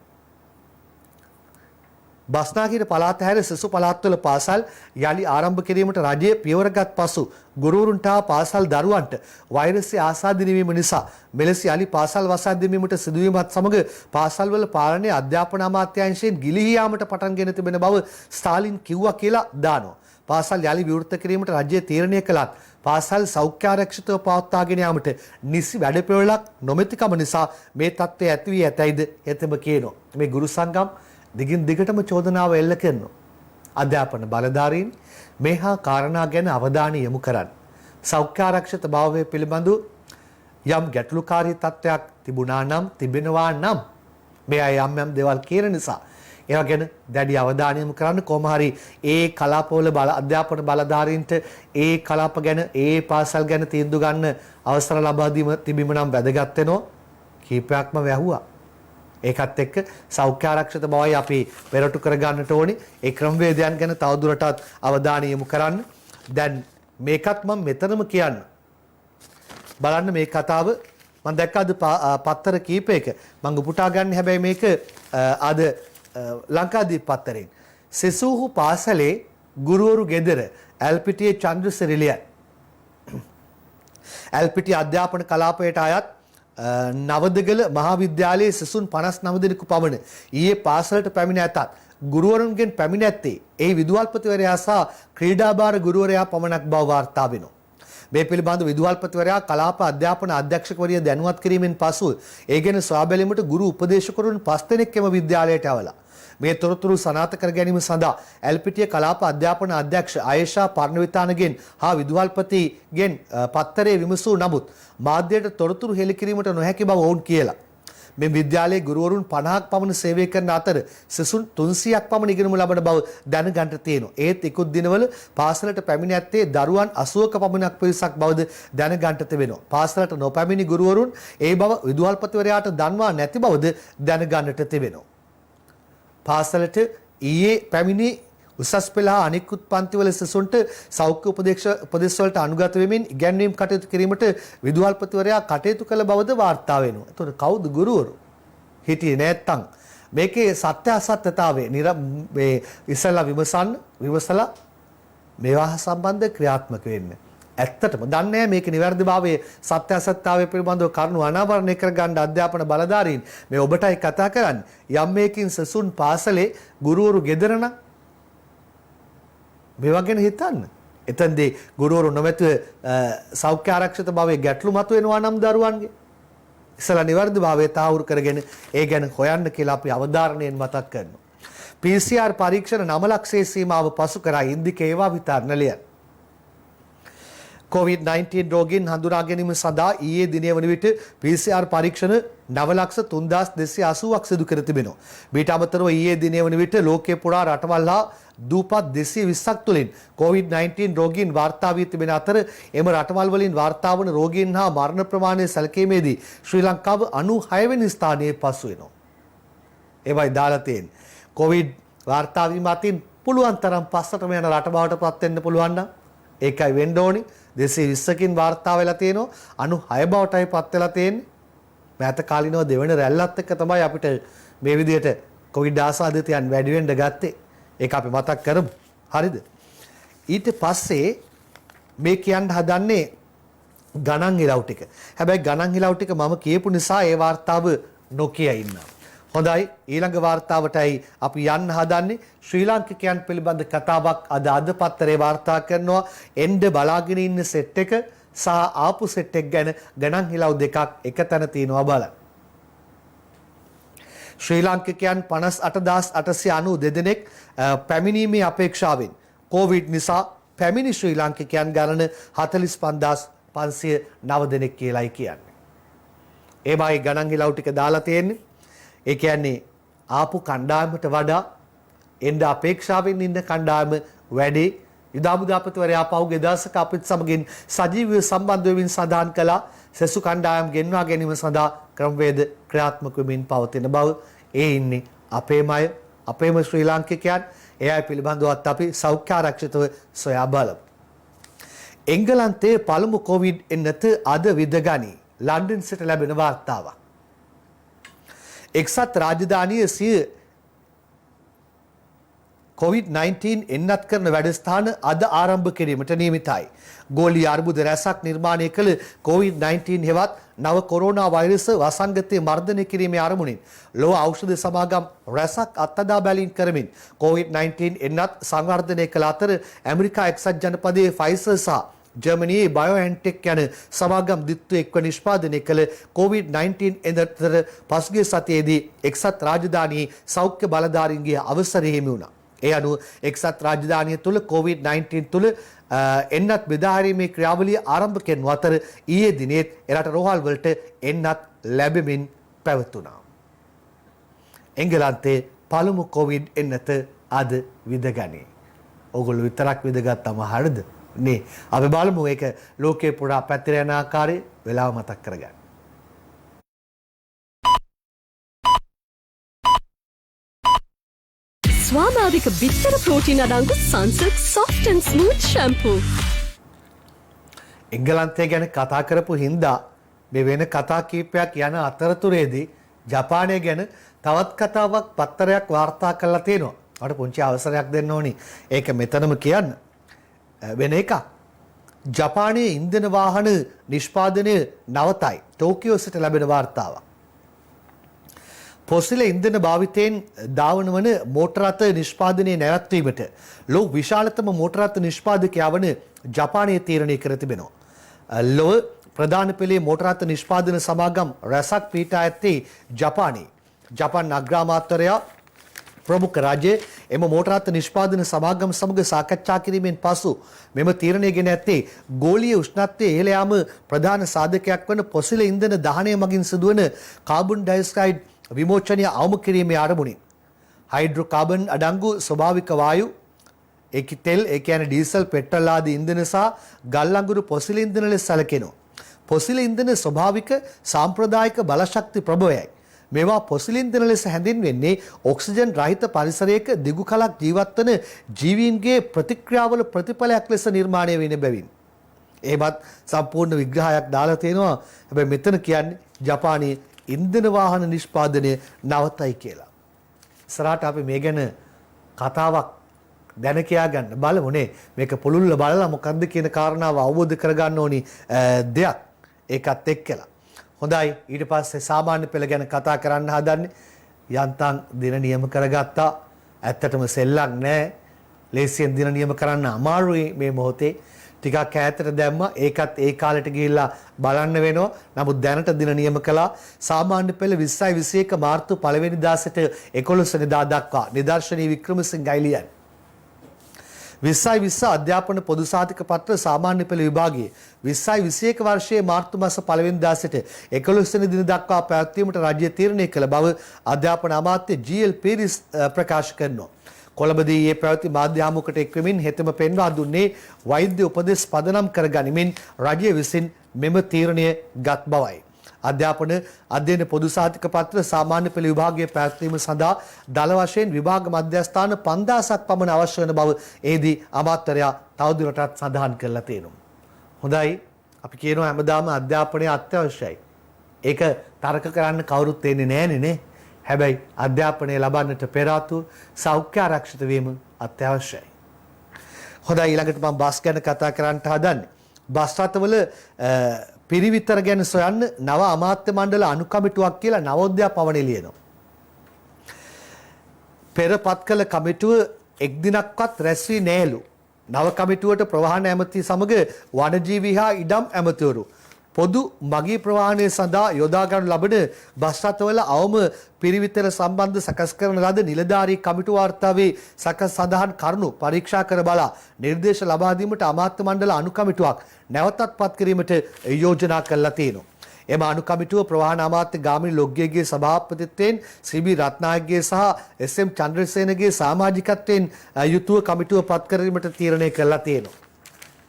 බස්නාහිර පළාත හැර සෙසු පළාත්වල පාසල් යලි ආරම්භ කිරීමට රජය පියවරගත් පසු ගුරුවරුන්ට පාසල් දරුවන්ට වෛරසය ආසාදිත වීම නිසා මෙලෙස යලි පාසල් වසා දැමීමට සිදුවීමත් සමග පාසල්වල පාලනය අධ්‍යාපන අමාත්‍යාංශයෙන් ගිලිහී යාමට පටන්ගෙන තිබෙන බව ස්ටාලින් කිව්වා කියලා දානවා. පාසල් යලි විවෘත කිරීමට රජය තීරණය කළත් පාසල් සෞඛ්‍ය ආරක්ෂිතව පවත්වාගෙන යාමට නිසි වැඩපිළිවෙලක් නොමැතිකම නිසා මේ තත්ත්වය ඇති වී ඇතැයිද එතෙම කියනවා. මේ ගුරු සංගම් දිගින් දිගටම චෝදනාව එල්ල කරනවා. අධ්‍යාපන බලධාරීන් මේහා කාරණා ගැන අවධානය යොමු කරන්න. සෞඛ්‍ය ආරක්ෂිත භාවය පිළිබඳව යම් ගැටලුකාරී තත්ත්වයක් තිබුණා නම් තිබෙනවා නම් මේ අය යම් දේවල් කියන නිසා ඒවා ගැන දැඩි අවධානය යොමු කරන්න. කොහොම හරි ඒ කලාපවල අධ්‍යාපන බලධාරීන්ට ඒ කලාප ගැන ඒ පාසල් ගැන තීන්දුව ගන්න අවසර ලබා දීම තිබීම නම් වැදගත් වෙනවා. කීපයක්ම වැහුවා. ඒකත් එක්ක සෞඛ්‍ය ආරක්ෂිත බවයි අපි පෙරටු කර ගන්නට ඕනේ. ඒ ක්‍රමවේදයන් ගැන තවදුරටත් අවධානය යොමු කරන්න. දැන් මේකත් මම මෙතනම කියන්න. බලන්න මේ කතාව මම දැක්ක අද පත්තර කීපයක මම උපුටා ගන්න හැබැයි මේක අද ලංකාදීප පත්තරෙන්. සෙසූහු පාසලේ ගුරුවරු ගෙදර ඇල්පිටියේ චන්ද්‍රසිරිලියන් ඇල්පිටිය අධ්‍යාපන කලාපයට අයත් නවදගල මහාවිද්‍යාලයේ සිසුන් 59 දෙනෙකු පමණ ඊයේ පාසලට පැමිණ ඇතත් ගුරුවරුන්ගෙන් පැමිණ ඇත්තේ ඒ විදුහල්පතිවරයා සහ ක්‍රීඩාභාර ගුරුවරයා පමණක් බව වාර්තා වෙනවා. මේ පිළිබඳව විදුහල්පතිවරයා කලාප අධ්‍යාපන අධ්‍යක්ෂකවරිය දැනුවත් කිරීමෙන් පසු ඒ ගැන සොයා බැලීමට ගුරු උපදේශකවරුන් 5 දෙනෙක් එම විද්‍යාලයට ආවලා. මේ තොරතුරු සනාථ කර ගැනීම සඳහා ඇල්පිටිය කලාප අධ්‍යාපන අධ්‍යක්ෂ ආයේෂා පර්ණවිතානගෙන් හා විදුහල්පතිගෙන් පත්තරේ විමසූ නමුත් මාධ්‍යයට තොරතුරු හෙළි කිරීමට නොහැකි බව ඔවුන් කියලා. මේ විද්‍යාලයේ ගුරුවරුන් 50ක් පමණ සේවය කරන අතර සිසුන් 300ක් පමණ ඉගෙනුම ලබන බව දැනගන්න තියෙනවා. ඒත් ඉක්ුත් දිනවල පාසලට පැමිණ ඇත්තේ දරුවන් 80ක පමණක් පිරිසක් බවද දැනගන්න තිබෙනවා. පාසලට නොපැමිණි ගුරුවරුන් ඒ බව විදුහල්පතිවරයාට දන්වා නැති බවද දැනගන්නට තිබෙනවා. පාසලට ඊයේ පැමිණි උසස් පෙළ හා අනිකුත් පන්තිවල සිසුන්ට සෞඛ්‍ය උපදේශ වලට අනුගත වෙමින් ඉගැන්වීම් කටයුතු කිරීමට විදුහල්පතිවරයා කටයුතු කළ බවද වාර්තා වෙනවා. එතකොට කවුද ගුරුවරු? හිටියේ නැත්තම් මේකේ සත්‍ය අසත්‍යතාවය මේ ඉස්සලා විමසලා මේවා සම්බන්ධ ක්‍රියාත්මක වෙන්න. ඇත්තටම දන්නේ මේක නිවැරදිභාවයේ සත්‍ය අසත්‍යතාවය පිළිබඳව කරුණු අනාවරණය කර ගන්න අධ්‍යාපන බලධාරීන් මේ ඔබටයි කතා කරන්නේ. යම් මේකින් සසුන් පාසලේ ගුරුවරු ගෙදර නම් මේවා ගැන හිතන්න. එතෙන්දී ගුරුවරු නොමැතිව සෞඛ්‍ය ආරක්ෂිත භාවයේ ගැටලු මතුවෙනවා නම් දරුවන්ගේ ඉස්සලා නිවැරදිභාවය තාවුරු කරගෙන ඒ ගැන හොයන්න කියලා අපි අවධාරණයෙන් මතක් කරනවා. PCR පරීක්ෂණ 9 ලක්ෂයේ සීමාව පසු කරා ඉන්දික ඒවා විතරණලිය. COVID-19 රෝගීන් හඳුනා ගැනීම සඳහා ඊයේ දිනේ වන විට PCR පරීක්ෂණ 9,3280ක් සිදු කර තිබෙනවා. මීට අමතරව ඊයේ දිනේ වන විට ලෝකයේ පුරා රටවල් හා දූපත් 220ක් තුළින් COVID-19 රෝගීන් වාර්තා වී තිබෙන අතර එම රටවල් වලින් වාර්තා වන රෝගීන් හා මරණ ප්‍රමාණය සැලකීමේදී ශ්‍රී ලංකාව 96 වෙනි ස්ථානයේ පසු වෙනවා. ඒවයි දාලා තියෙන්නේ. COVID වාර්තා වීම අතින් පුළුවන් තරම් පස්සටම යන රට බවට පත් වෙන්න පුළුවන් නම් ඒකයි වෙන්න ඕනි. 220කින් වාර්තා වෙලා තියෙනවා 96 බවටයි පත් වෙලා තියෙන්නේ. මෑත කාලිනව දෙවන රැල්ලත් එක්ක තමයි අපිට මේ විදිහට කොවිඩ් ආසාදිතයන් වැඩි වෙන්න ගත්තේ. ඒක අපි මතක් කරමු. හරිද? ඊට පස්සේ මේ කියන්න හදන්නේ ගණන් හිලව් ටික. හැබැයි ගණන් හිලව් ටික මම කියපු නිසා ඒ වාර්තාව නොකිය ඉන්නවා. හොඳයි ඊළඟ වාර්තාවටයි අපි යන්න හදන්නේ. ශ්‍රී ලාංකිකයන් පිළිබඳ කතාවක් අද පත්තරේ වාර්තා කරනවා. එන්න බලාගෙන ඉන්න සෙට් එක සහ ආපු සෙට් එක ගැන ගණන් හිලව් දෙකක් එක තැන තියෙනවා බලන්න. ශ්‍රී ලාංකිකයන් 58892 දෙනෙක් පැමිණීමේ අපේක්ෂාවෙන් කොවිඩ් නිසා පැමිණි ශ්‍රී ලාංකිකයන් ගණන 45509 දෙනෙක් කියලායි කියන්නේ. ඒමයි ගණන් හිලව් ටික දාලා තියෙන්නේ. ඒ කියන්නේ ආපු කණ්ඩායමට වඩා එන්න අපේක්ෂාවෙන් ඉන්න කණ්ඩායම වැඩි. යුදාමුදාපතිවරයා පහුගිය දවසක අපිත් සමගින් සජීවීව සම්බන්ධ වෙමින් සඳහන් කළා සෙසු කණ්ඩායම් ගෙන්වා ගැනීම සඳහා ක්‍රමවේද ක්‍රියාත්මක වෙමින් පවතින බව. ඒ ඉන්නේ අපේම අය, අපේම ශ්‍රී ලාංකිකයන්. ඒ අය පිළිබඳවත් අපි සෞඛ්‍ය ආරක්ෂිතව සොයා බලමු. එංගලන්තයේ පළමු කොවිඩ් එන්නත අද විදගනී. ලන්ඩන් සිට ලැබෙන වාර්තාවක්. එක්සත් රාජධානිය සිය COVID-19 එන්නත් කරන වැඩස්ථාන අද ආරම්භ කිරීමට නියමිතයි. ගෝලීය අර්බුද රැසක් නිර්මාණය කළ COVID-19 හෙවත් නව කොරෝනා වෛරස වසංගතය මර්ධනය කිරීමේ අරමුණින් ලෝක ඖෂධ සමාගම් රැසක් අත්දැක බැලීම් කරමින් COVID-19 එන්නත් සංවර්ධනය කළ අතර ඇමරිකා එක්සත් ජනපදයේ ෆයිසර් සහ ජර්මනියේ BioNTech යන සමාගම් දිත්තු එක්ව නිෂ්පාදනය කළ COVID-19 එනතර පසුගිය සතියේදී එක්සත් රාජධානී සෞඛ්‍ය බලධාරීන්ගේ අවසරය හිමි වුණා. ඒ අනුව එක්සත් රාජධානිය තුළ COVID-19 තුළ එන්නත් බෙදාහැරීමේ ක්‍රියාවලිය ආරම්භ කෙරෙනු අතර ඊයේ දිනේත් එරට රෝහල් වලට එන්නත් ලැබෙමින් පැවතුණා. එංගලන්තයේ පළමු COVID එන්නත අද විදගනී. ඕගොල්ලෝ විතරක් විදගත්තම හරිද? නේ. අපි බලමු ඒක ලෝකේ පුරා පැතිර යන ආකාරය වෙලාව මතක් කරගන්න. ස්වාභාවික බිත්තර ප්‍රෝටීන් අඩංගු සන්සිල්ක් soft and smooth shampoo. එංගලන්තය ගැන කතා කරපු හින්දා මේ වෙන කතා කීපයක් යන අතරතුරේදී ජපානය ගැන තවත් කතාවක් පත්තරයක් වාර්තා කරලා තියෙනවා. මට පුංචි අවසරයක් දෙන්න ඕනි. ඒක මෙතනම කියන්න. වෙන එකක්. ජපානයේ ඉන්ධන වාහන නිෂ්පාදනය නවතයි. ටෝකියෝ සිට ලැබෙන වාර්තාවක්. පොසිල ඉන්ධන භාවිතයෙන් ධාවන වන මෝටර රථ නිෂ්පාදනය නැවැත්වීමට ලොව විශාලතම මෝටර රථ නිෂ්පාදකයා වන ජපානය තීරණය කර තිබෙනවා. ලොව ප්‍රධාන පෙළේ මෝටර රථ නිෂ්පාදන සමාගම් රැසක් පීඨා ඇත්තේ ජපානයේ. ජපාන් අග්‍රාමාත්‍යවරයා ප්‍රමුඛ රාජ්‍යයේ එම මෝටර රථ නිෂ්පාදන සමාගම් සමග සාකච්ඡා කිරීමෙන් පසු මෙම තීරණය ගෙන ඇත්තේ ගෝලීය උෂ්ණත්වයේ ඉහළ යාම ප්‍රධාන සාධකයක් වන පොසිල ඉන්ධන දහනය මගින් සිදුවන කාබන් ඩයොක්සයිඩ් විමෝචනය අවම කිරීමේ ආරමුණින් හයිඩ්‍රෝකාබන් අඩංගු ස්වභාවික වායු තෙල් ඒ කියන්නේ ඩීසල් පෙට්‍රල් ආදී ඉන්ධන සහ ගල් අඟුරු පොසිල ඉන්ධන ලෙස සැලකෙනවා. පොසිල ඉන්ධන ස්වභාවික සාම්ප්‍රදායික බලශක්ති ප්‍රභවයයි. මේවා පොසිල ඉන්ධන ලෙස හැඳින්වෙන්නේ ඔක්සිජන් රහිත පරිසරයක දිගු කලක් ජීවත් වන ජීවීන්ගේ ප්‍රතික්‍රියාවල ප්‍රතිඵලයක් ලෙස නිර්මාණය වෙන බැවින්. එහෙමත් සම්පූර්ණ විග්‍රහයක් දාලා තියෙනවා. හැබැයි මෙතන කියන්නේ ජපානයේ ඉන්ධන වාහන නිෂ්පාදනය නවතයි කියලා. ඉස්සරහට අපි මේ ගැන කතාවක් දැන කියා ගන්න බලමුනේ. මේක පුළුල්ල බලලා මොකද්ද කියන කාරණාව අවබෝධ කරගන්න ඕනි දෙයක්. ඒකත් එක්කලා. හොඳයි ඊට පස්සේ සාමාන්‍ය පෙළ ගැන කතා කරන්න හදන්නේ. යන්තම් දින නියම කරගත්තා. ඇත්තටම සෙල්ලක් නැහැ. ලේසියෙන් දින නියම කරන්න අමාරුයි මේ මොහොතේ. ටිකක් ඈතට දැම්මා. ඒකත් ඒ කාලෙට ගිහිල්ලා බලන්න වෙනවා. නමුත් දැනට දින නියම කළා. සාමාන්‍ය පෙළ 20යි 21 මාර්තු 1 වෙනිදා සිට 11 වෙනිදා දක්වා නිදර්ශනීය වික්‍රමසිංහ ගයිලියන් 20යි 20 අධ්‍යාපන පොදු සාතික පත්‍ර සාමාන්‍ය පෙළ විභාගයේ 20යි 21 වර්ෂයේ මාර්තු මාස 1 වෙනිදා සිට 11 වෙනි දින දක්වා පැවැත්වීමට රාජ්‍ය තීරණය කළ බව අධ්‍යාපන අමාත්‍ය ජී.එල්. පීරිස් ප්‍රකාශ කරනවා. කොළඹදී මේ පැවති මාධ්‍ය හමුවකට එක්වෙමින් හෙතෙම පෙන්වා දුන්නේ වෛද්‍ය උපදෙස් පදනම් කර ගනිමින් රජය විසින් මෙම තීරණය ගත් බවයි. අධ්‍යාපන අධ්‍යයන පොදු සාතික පත්‍ර සාමාන්‍ය පෙළ විභාගයේ පැවැත්වීම සඳහා දල වශයෙන් විභාග මධ්‍යස්ථාන 5000ක් පමණ අවශ්‍ය වන බව එහිදී අමාත්‍යවරයා තවදුරටත් සඳහන් කරලා තියෙනවා. හොඳයි අපි කියනවා හැමදාම අධ්‍යාපනය අත්‍යවශ්‍යයි. ඒක තර්ක කරන්න කවුරුත් එන්නේ නැහනේ නේ. හැබැයි අධ්‍යාපනය ලබන්නට පෙර ආතුව සෞඛ්‍ය ආරක්ෂිත වීම අත්‍යවශ්‍යයි. හොඳයි ඊළඟට මම බස් ගැන කතා කරන්න හදන්නේ. බස් රථවල පිරිවිතර ගැන සොයන්න නව අමාත්‍ය මණ්ඩල අනුකමිටුවක් කියලා නවෝදයා පවන එළියනවා. පෙරපත් කළ කමිටුව එක් දිනක්වත් රැස් වී නැහැලු. නව කමිටුවට ප්‍රවාහන ඇමති සමග වනජීවි හා ඉඩම් ඇමතිවරු පොදු මගී ප්‍රවාහනය සඳහා යොදා ගන්නු ලබන බස් රථවල අවම පිරිවිතර සම්බන්ධ සකස් කරන ලද නිලධාරී කමිටු වාර්තාවේ සකස් සඳහන් කරුණු පරීක්ෂා කර බලා නිර්දේශ ලබා දීමට අමාත්‍ය මණ්ඩල අනුකමිටුවක් නැවතත් පත් කිරීමට යෝජනා කරලා තියෙනවා. එම අනුකමිටුව ප්‍රවාහන අමාත්‍ය ගාමිණී ලොග්ගේගේ සභාපතිත්වයෙන් ශ්‍රී රත්නායකගේ සහ එස්.එම්. චන්ද්‍රසේනගේ සමාජිකත්වයෙන් යුතුව කමිටුව පත් කිරීමට තීරණය කරලා තියෙනවා.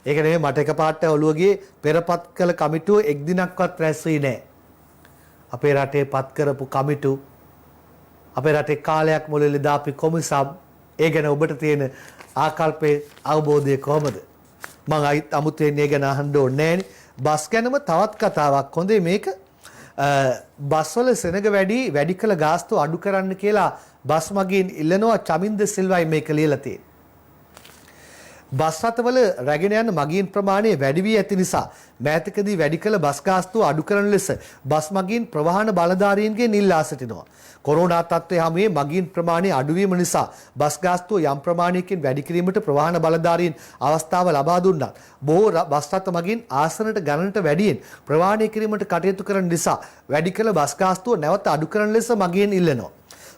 ඒක නෙමෙයි මට එකපාරට ඔළුව ගියේ පෙරපත් කළ කමිටුව එක් දිනක්වත් රැස් වී නැහැ. අපේ රටේ පත් කරපු කමිටු අපේ රටේ කාලයක් මුලදී දාපු කොමිසම් ඒ ගැන ඔබට තියෙන ආකල්පයේ අවබෝධය කොහොමද? මම අමුතුවෙන් ඒ ගැන අහන්න ඕනේ නැහැ. බස් ගැනම තවත් කතාවක්. හොඳේ මේක බස්වල සෙනග වැඩි කළ ගාස්තු අඩු කරන්න කියලා බස් මගින් ඉල්ලනවා චමින්ද සිල්වයි මේක ලියලා තියෙන්නේ. බස් රථවල රැගෙන යන මගීන් ප්‍රමාණය වැඩි වී ඇති නිසා මෑතකදී වැඩි කළ බස් ගාස්තුව අඩු කරන ලෙස බස් මගීන් ප්‍රවාහන බලධාරීන්ගෙන් ඉල්ලා සිටිනවා. කොරෝනා තත්ත්වයේ හැමුවේ මගීන් ප්‍රමාණය අඩු වීම නිසා බස් ගාස්තුව යම් ප්‍රමාණයකින් වැඩි කිරීමට ප්‍රවාහන බලධාරීන් අවස්ථාව ලබා දුන්නා. බොහෝ බස් රථ මගීන් ආසනට ගණනට වැඩියෙන් ප්‍රවාහනය කිරීමට කටයුතු කරන නිසා වැඩි කළ බස් ගාස්තුව නැවත අඩු කරන ලෙස මගීන් ඉල්ලනවා.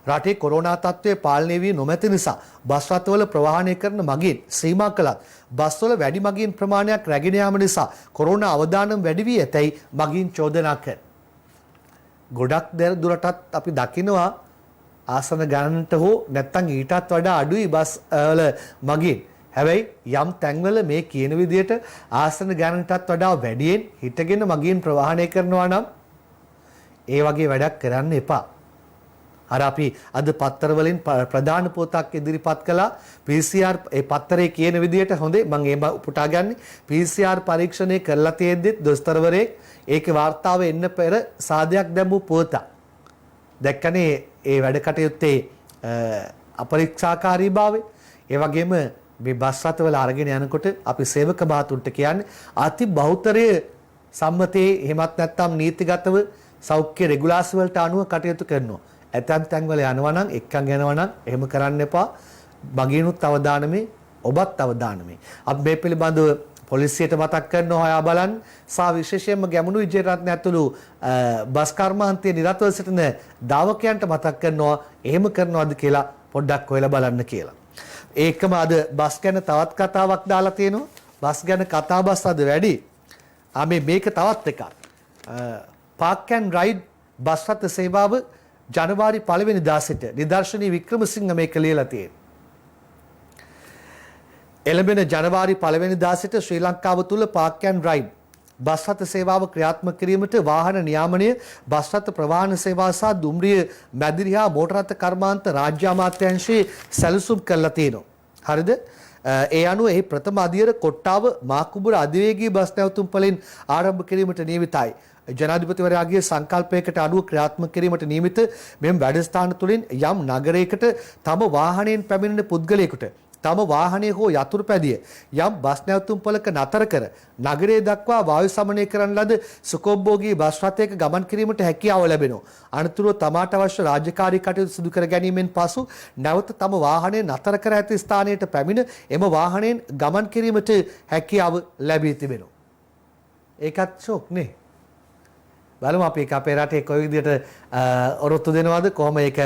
රටේ කොරෝනා තත්ත්වය පාලනය වී නොමැති නිසා බස් රථවල ප්‍රවාහනය කරන මගීන් සීමා කළත් බස්වල වැඩි මගීන් ප්‍රමාණයක් රැගෙන යාම නිසා කොරෝනා අවදානම් වැඩි වී ඇතැයි මගීන් චෝදනා කරනවා. ගොඩක් දුරටත් අපි දකිනවා ආසන ගණනට හෝ නැත්නම් ඊටත් වඩා අඩුයි බස් වල මගීන්. හැබැයි යම් තැන්වල මේ කියන විදිහට ආසන ගණනටත් වඩා වැඩියෙන් හිටගෙන මගීන් ප්‍රවාහනය කරනවා නම් ඒ වගේ වැඩක් කරන්න එපා. අර අපි අද පත්තර වලින් ප්‍රධාන පොතක් ඉදිරිපත් කළා PCR ඒ පත්තරේ කියන විදිහට හොඳේ මම ඒ උපුටා ගන්නේ PCR පරීක්ෂණය කරලා තියෙද්දිත් දොස්තරවරයෙක් ඒකේ වාර්තාව එන්න පෙර සාදයක් දැම්මු පොත. දැක්කනේ ඒ වැඩ කටයුත්තේ අපරීක්ෂාකාරීභාවය. ඒ වගේම මේ බස් රථවල අරගෙන යනකොට අපි සේවක මහතුන්ට කියන්නේ අති බහුතරයේ සම්මතයේ එහෙමත් නැත්නම් නීතිගතව සෞඛ්‍ය රෙගුලාසි වලට අනුව කටයුතු කරනවා. ඇතැම් තැන්වල යනවා නම් එක්කන් යනවා නම් එහෙම කරන්න එපා. මගිනුත් අවදානමේ ඔබත් අවදානමේ. අපි මේ පිළිබඳව පොලිසියට මතක් කරනවා හොයා බලන්න සහ විශේෂයෙන්ම ගැමුණු විජේරත්න ඇතුළු බස් කර්මාන්තයේ නිරතව සිටින දාවකයන්ට මතක් කරනවා එහෙම කරනවද කියලා පොඩ්ඩක් හොයලා බලන්න කියලා. ඒකම අද බස් ගැන තවත් කතාවක් දාලා තියෙනවා. බස් ගැන කතා බස් අද වැඩි. මේක තවත් එකක්. පාක් ඇන්ඩ් රයිඩ් බස් රථ සේවාව ජනවාරි 1 වෙනිදා සිට නිදර්ශනී වික්‍රමසිංහ මේක ලියලා තියෙනවා. එළඹෙන ජනවාරි 1 වෙනිදා සිට ශ්‍රී ලංකාව තුල පාක් ඇන්ඩ් රයිඩ් බස් රථ සේවාව ක්‍රියාත්මක කිරීමට වාහන නියාමනය බස් රථ ප්‍රවාහන සේවා සහ දුම්රිය මැදිරි හා මෝටර රථ කර්මාන්ත රාජ්‍ය අමාත්‍යාංශයේ සැලසුම් කරලා තියෙනවා. හරිද? ඒ අනුව එහි ප්‍රථම අදියර කොට්ටාව මාකුඹුර අධිවේගී බස් නැවතුම් පළෙන් ආරම්භ කිරීමට නියමිතයි. ජනාධිපතිවරයාගේ සංකල්පයකට අනුව ක්‍රියාත්මක කිරීමට නියමිත මෙම වැඩස්ථාන තුළින් යම් නගරයකට තම වාහනයෙන් පැමිණෙන පුද්ගලයෙකුට තම වාහනය හෝ යතුරු පැදිය යම් බස් නැවතුම් පළක නතර කර නගරය දක්වා වායු සමනය කරන ලද සුඛෝපභෝගී බස් රථයක ගමන් කිරීමට හැකියාව ලැබෙනවා. අනතුරුව තමාට අවශ්‍ය රාජකාරී කටයුතු සිදු කර ගැනීමෙන් පසු නැවත තම වාහනය නතර කර ඇති ස්ථානයට පැමිණ එම වාහනයෙන් ගමන් කිරීමට හැකියාව ලැබී තිබෙනවා. ඒකත් ෂොක් නේ. බලමු අපි ඒක අපේ රටේ කොයි විදිහට ඔරොත්තු දෙනවද කොහොම ඒක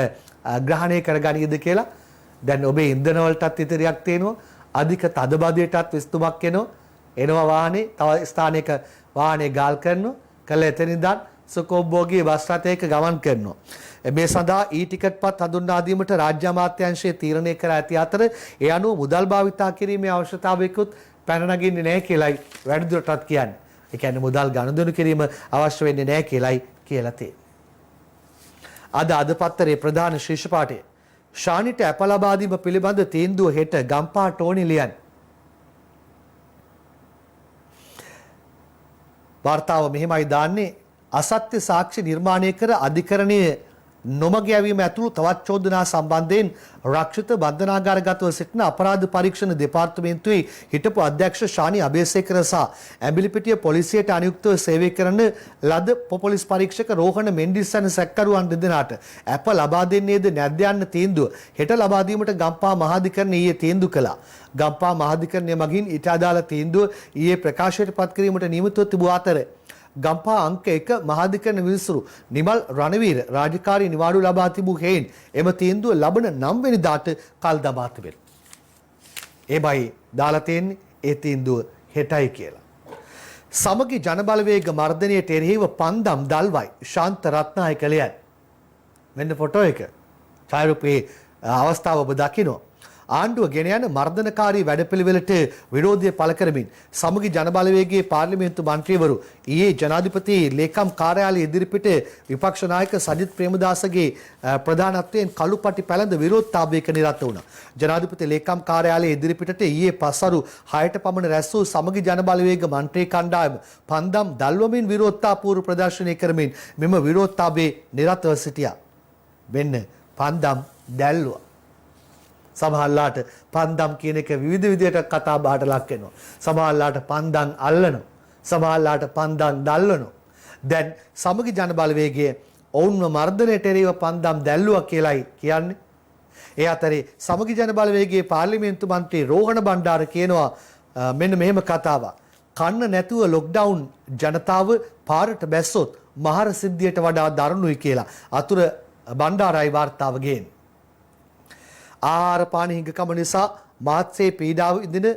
ග්‍රහණය කරගනියද කියලා. දැන් ඔබේ ඉන්ධන වලටත් ඉතිරියක් තියෙනවා. අධික තදබදයටත් විස්තුමක් එනවා වාහනේ තව ස්ථානයක වාහනේ ගාල් කරනවා. කළ එතනින් ඉඳන් සුඛෝපභෝගී බස් රථයක ගමන් කරනවා. මේ සඳහා ඊ-ටිකට් පත් හඳුන්වා දීමට රාජ්‍ය අමාත්‍යාංශය තීරණය කර ඇති අතර ඒ අනුව මුදල් භාවිතා කිරීමේ අවශ්‍යතාවයකුත් පැන නගින්නේ නැහැ කියලායි වැඩිදුරටත් කියන්නේ. ඒ කියන්නේ මුදල් ගනුදෙනු කිරීම අවශ්‍ය වෙන්නේ නැහැ කියලායි කියලා තියෙනවා. අද පත්තරේ ප්‍රධාන ශීර්ෂ පාඨය ශානිට අප ලබා දීම පිළිබඳ තීන්දුව හෙට ගම්පහ ටෝනි ලියන්. වාර්තාව මෙහෙමයි දාන්නේ අසත්‍ය සාක්ෂි නිර්මාණය කර අධිකරණයේ නොමග යැවීම ඇතුළු තවත් චෝදනා සම්බන්ධයෙන් රක්ෂිත බන්ධනාගාරගතව සිටින අපරාධ පරීක්ෂණ දෙපාර්තමේන්තුවේ හිටපු අධ්‍යක්ෂ ශානි අබේසේකර සහ ඇඹිලිපිටිය පොලිසියට අනුයුක්තව සේවය කරන ලද පොලිස් පරීක්ෂක රෝහණ මෙන්ඩිස් යන සැකකරුවන් දෙදෙනාට අප ලබා දෙන්නේද නැද්ද යන්න තීන්දුව හෙට ලබා දීමට ගම්පහ මහාධිකරණය ඊයේ තීන්දුව කළා. ගම්පහ මහාධිකරණය මගින් ඊට අදාළ තීන්දුව ඊයේ ප්‍රකාශයට පත් කිරීමට නියමිතව තිබූ අතර ගම්පහ අංක 1 මහාධිකරණ විනිසුරු නිමල් රණවීර රාජකාරී නිවාඩු ලබා තිබූ හේයින් එම තීන්දුව ලබන 9 වෙනිදාට කල් දමා තිබෙනවා. එබැයි දාලා තියෙන්නේ ඒ තීන්දුව හෙටයි කියලා. සමගි ජනබලවේග මර්ධනයට එරෙහිව පන්දම් දල්වයි ශාන්ත රත්නායක ලියයි. මෙන්න ෆොටෝ එක. ඡායාරූපයේ අවස්ථාව ඔබ දකිනවා. ආණ්ඩුව ගෙන යන මර්ධනකාරී වැඩපිළිවෙලට විරෝධය පළ කරමින් සමගි ජනබලවේගයේ පාර්ලිමේන්තු මන්ත්‍රීවරු ඊයේ ජනාධිපති ලේකම් කාර්යාලය ඉදිරිපිට විපක්ෂ නායක සජිත් ප්‍රේමදාසගේ ප්‍රධානත්වයෙන් කළුපටි පැලඳ විරෝධතාවයක නිරත වුණා. ජනාධිපති ලේකම් කාර්යාලය ඉදිරිපිටට ඊයේ පස්වරු 6ට පමණ රැස් වූ සමගි ජනබලවේග මන්ත්‍රී කණ්ඩායම පන්දම් දල්වමින් විරෝධතාපූර්ව ප්‍රදර්ශනය කරමින් මෙම විරෝධතාවයේ නිරතව සිටියා. වෙන්න පන්දම් දැල්ලුවා. සමහරලාට පන්දම් කියන එක විවිධ විදිහට කතා බහට ලක් වෙනවා. සමහරලාට පන්දම් අල්ලනවා. සමහරලාට පන්දම් දල්වනවා. දැන් සමගි ජන බලවේගයේ ඔවුන්ව මර්ධනයට එරෙහිව පන්දම් දැල්ලුවා කියලායි කියන්නේ. ඒ අතරේ සමගි ජන බලවේගයේ පාර්ලිමේන්තු මන්ත්‍රී රෝහණ බණ්ඩාර කියනවා මෙන්න මෙහෙම කතාවක්. කන්න නැතුව ලොක්ඩවුන් ජනතාව පාරට බැස්සොත් මහර සිද්ධියට වඩා දරුණුයි කියලා අතුර බණ්ඩාරයි වාර්තාව ගේන්නේ. ආහාර පාන හිඟකම නිසා මාත්සේ පීඩාව ඉදින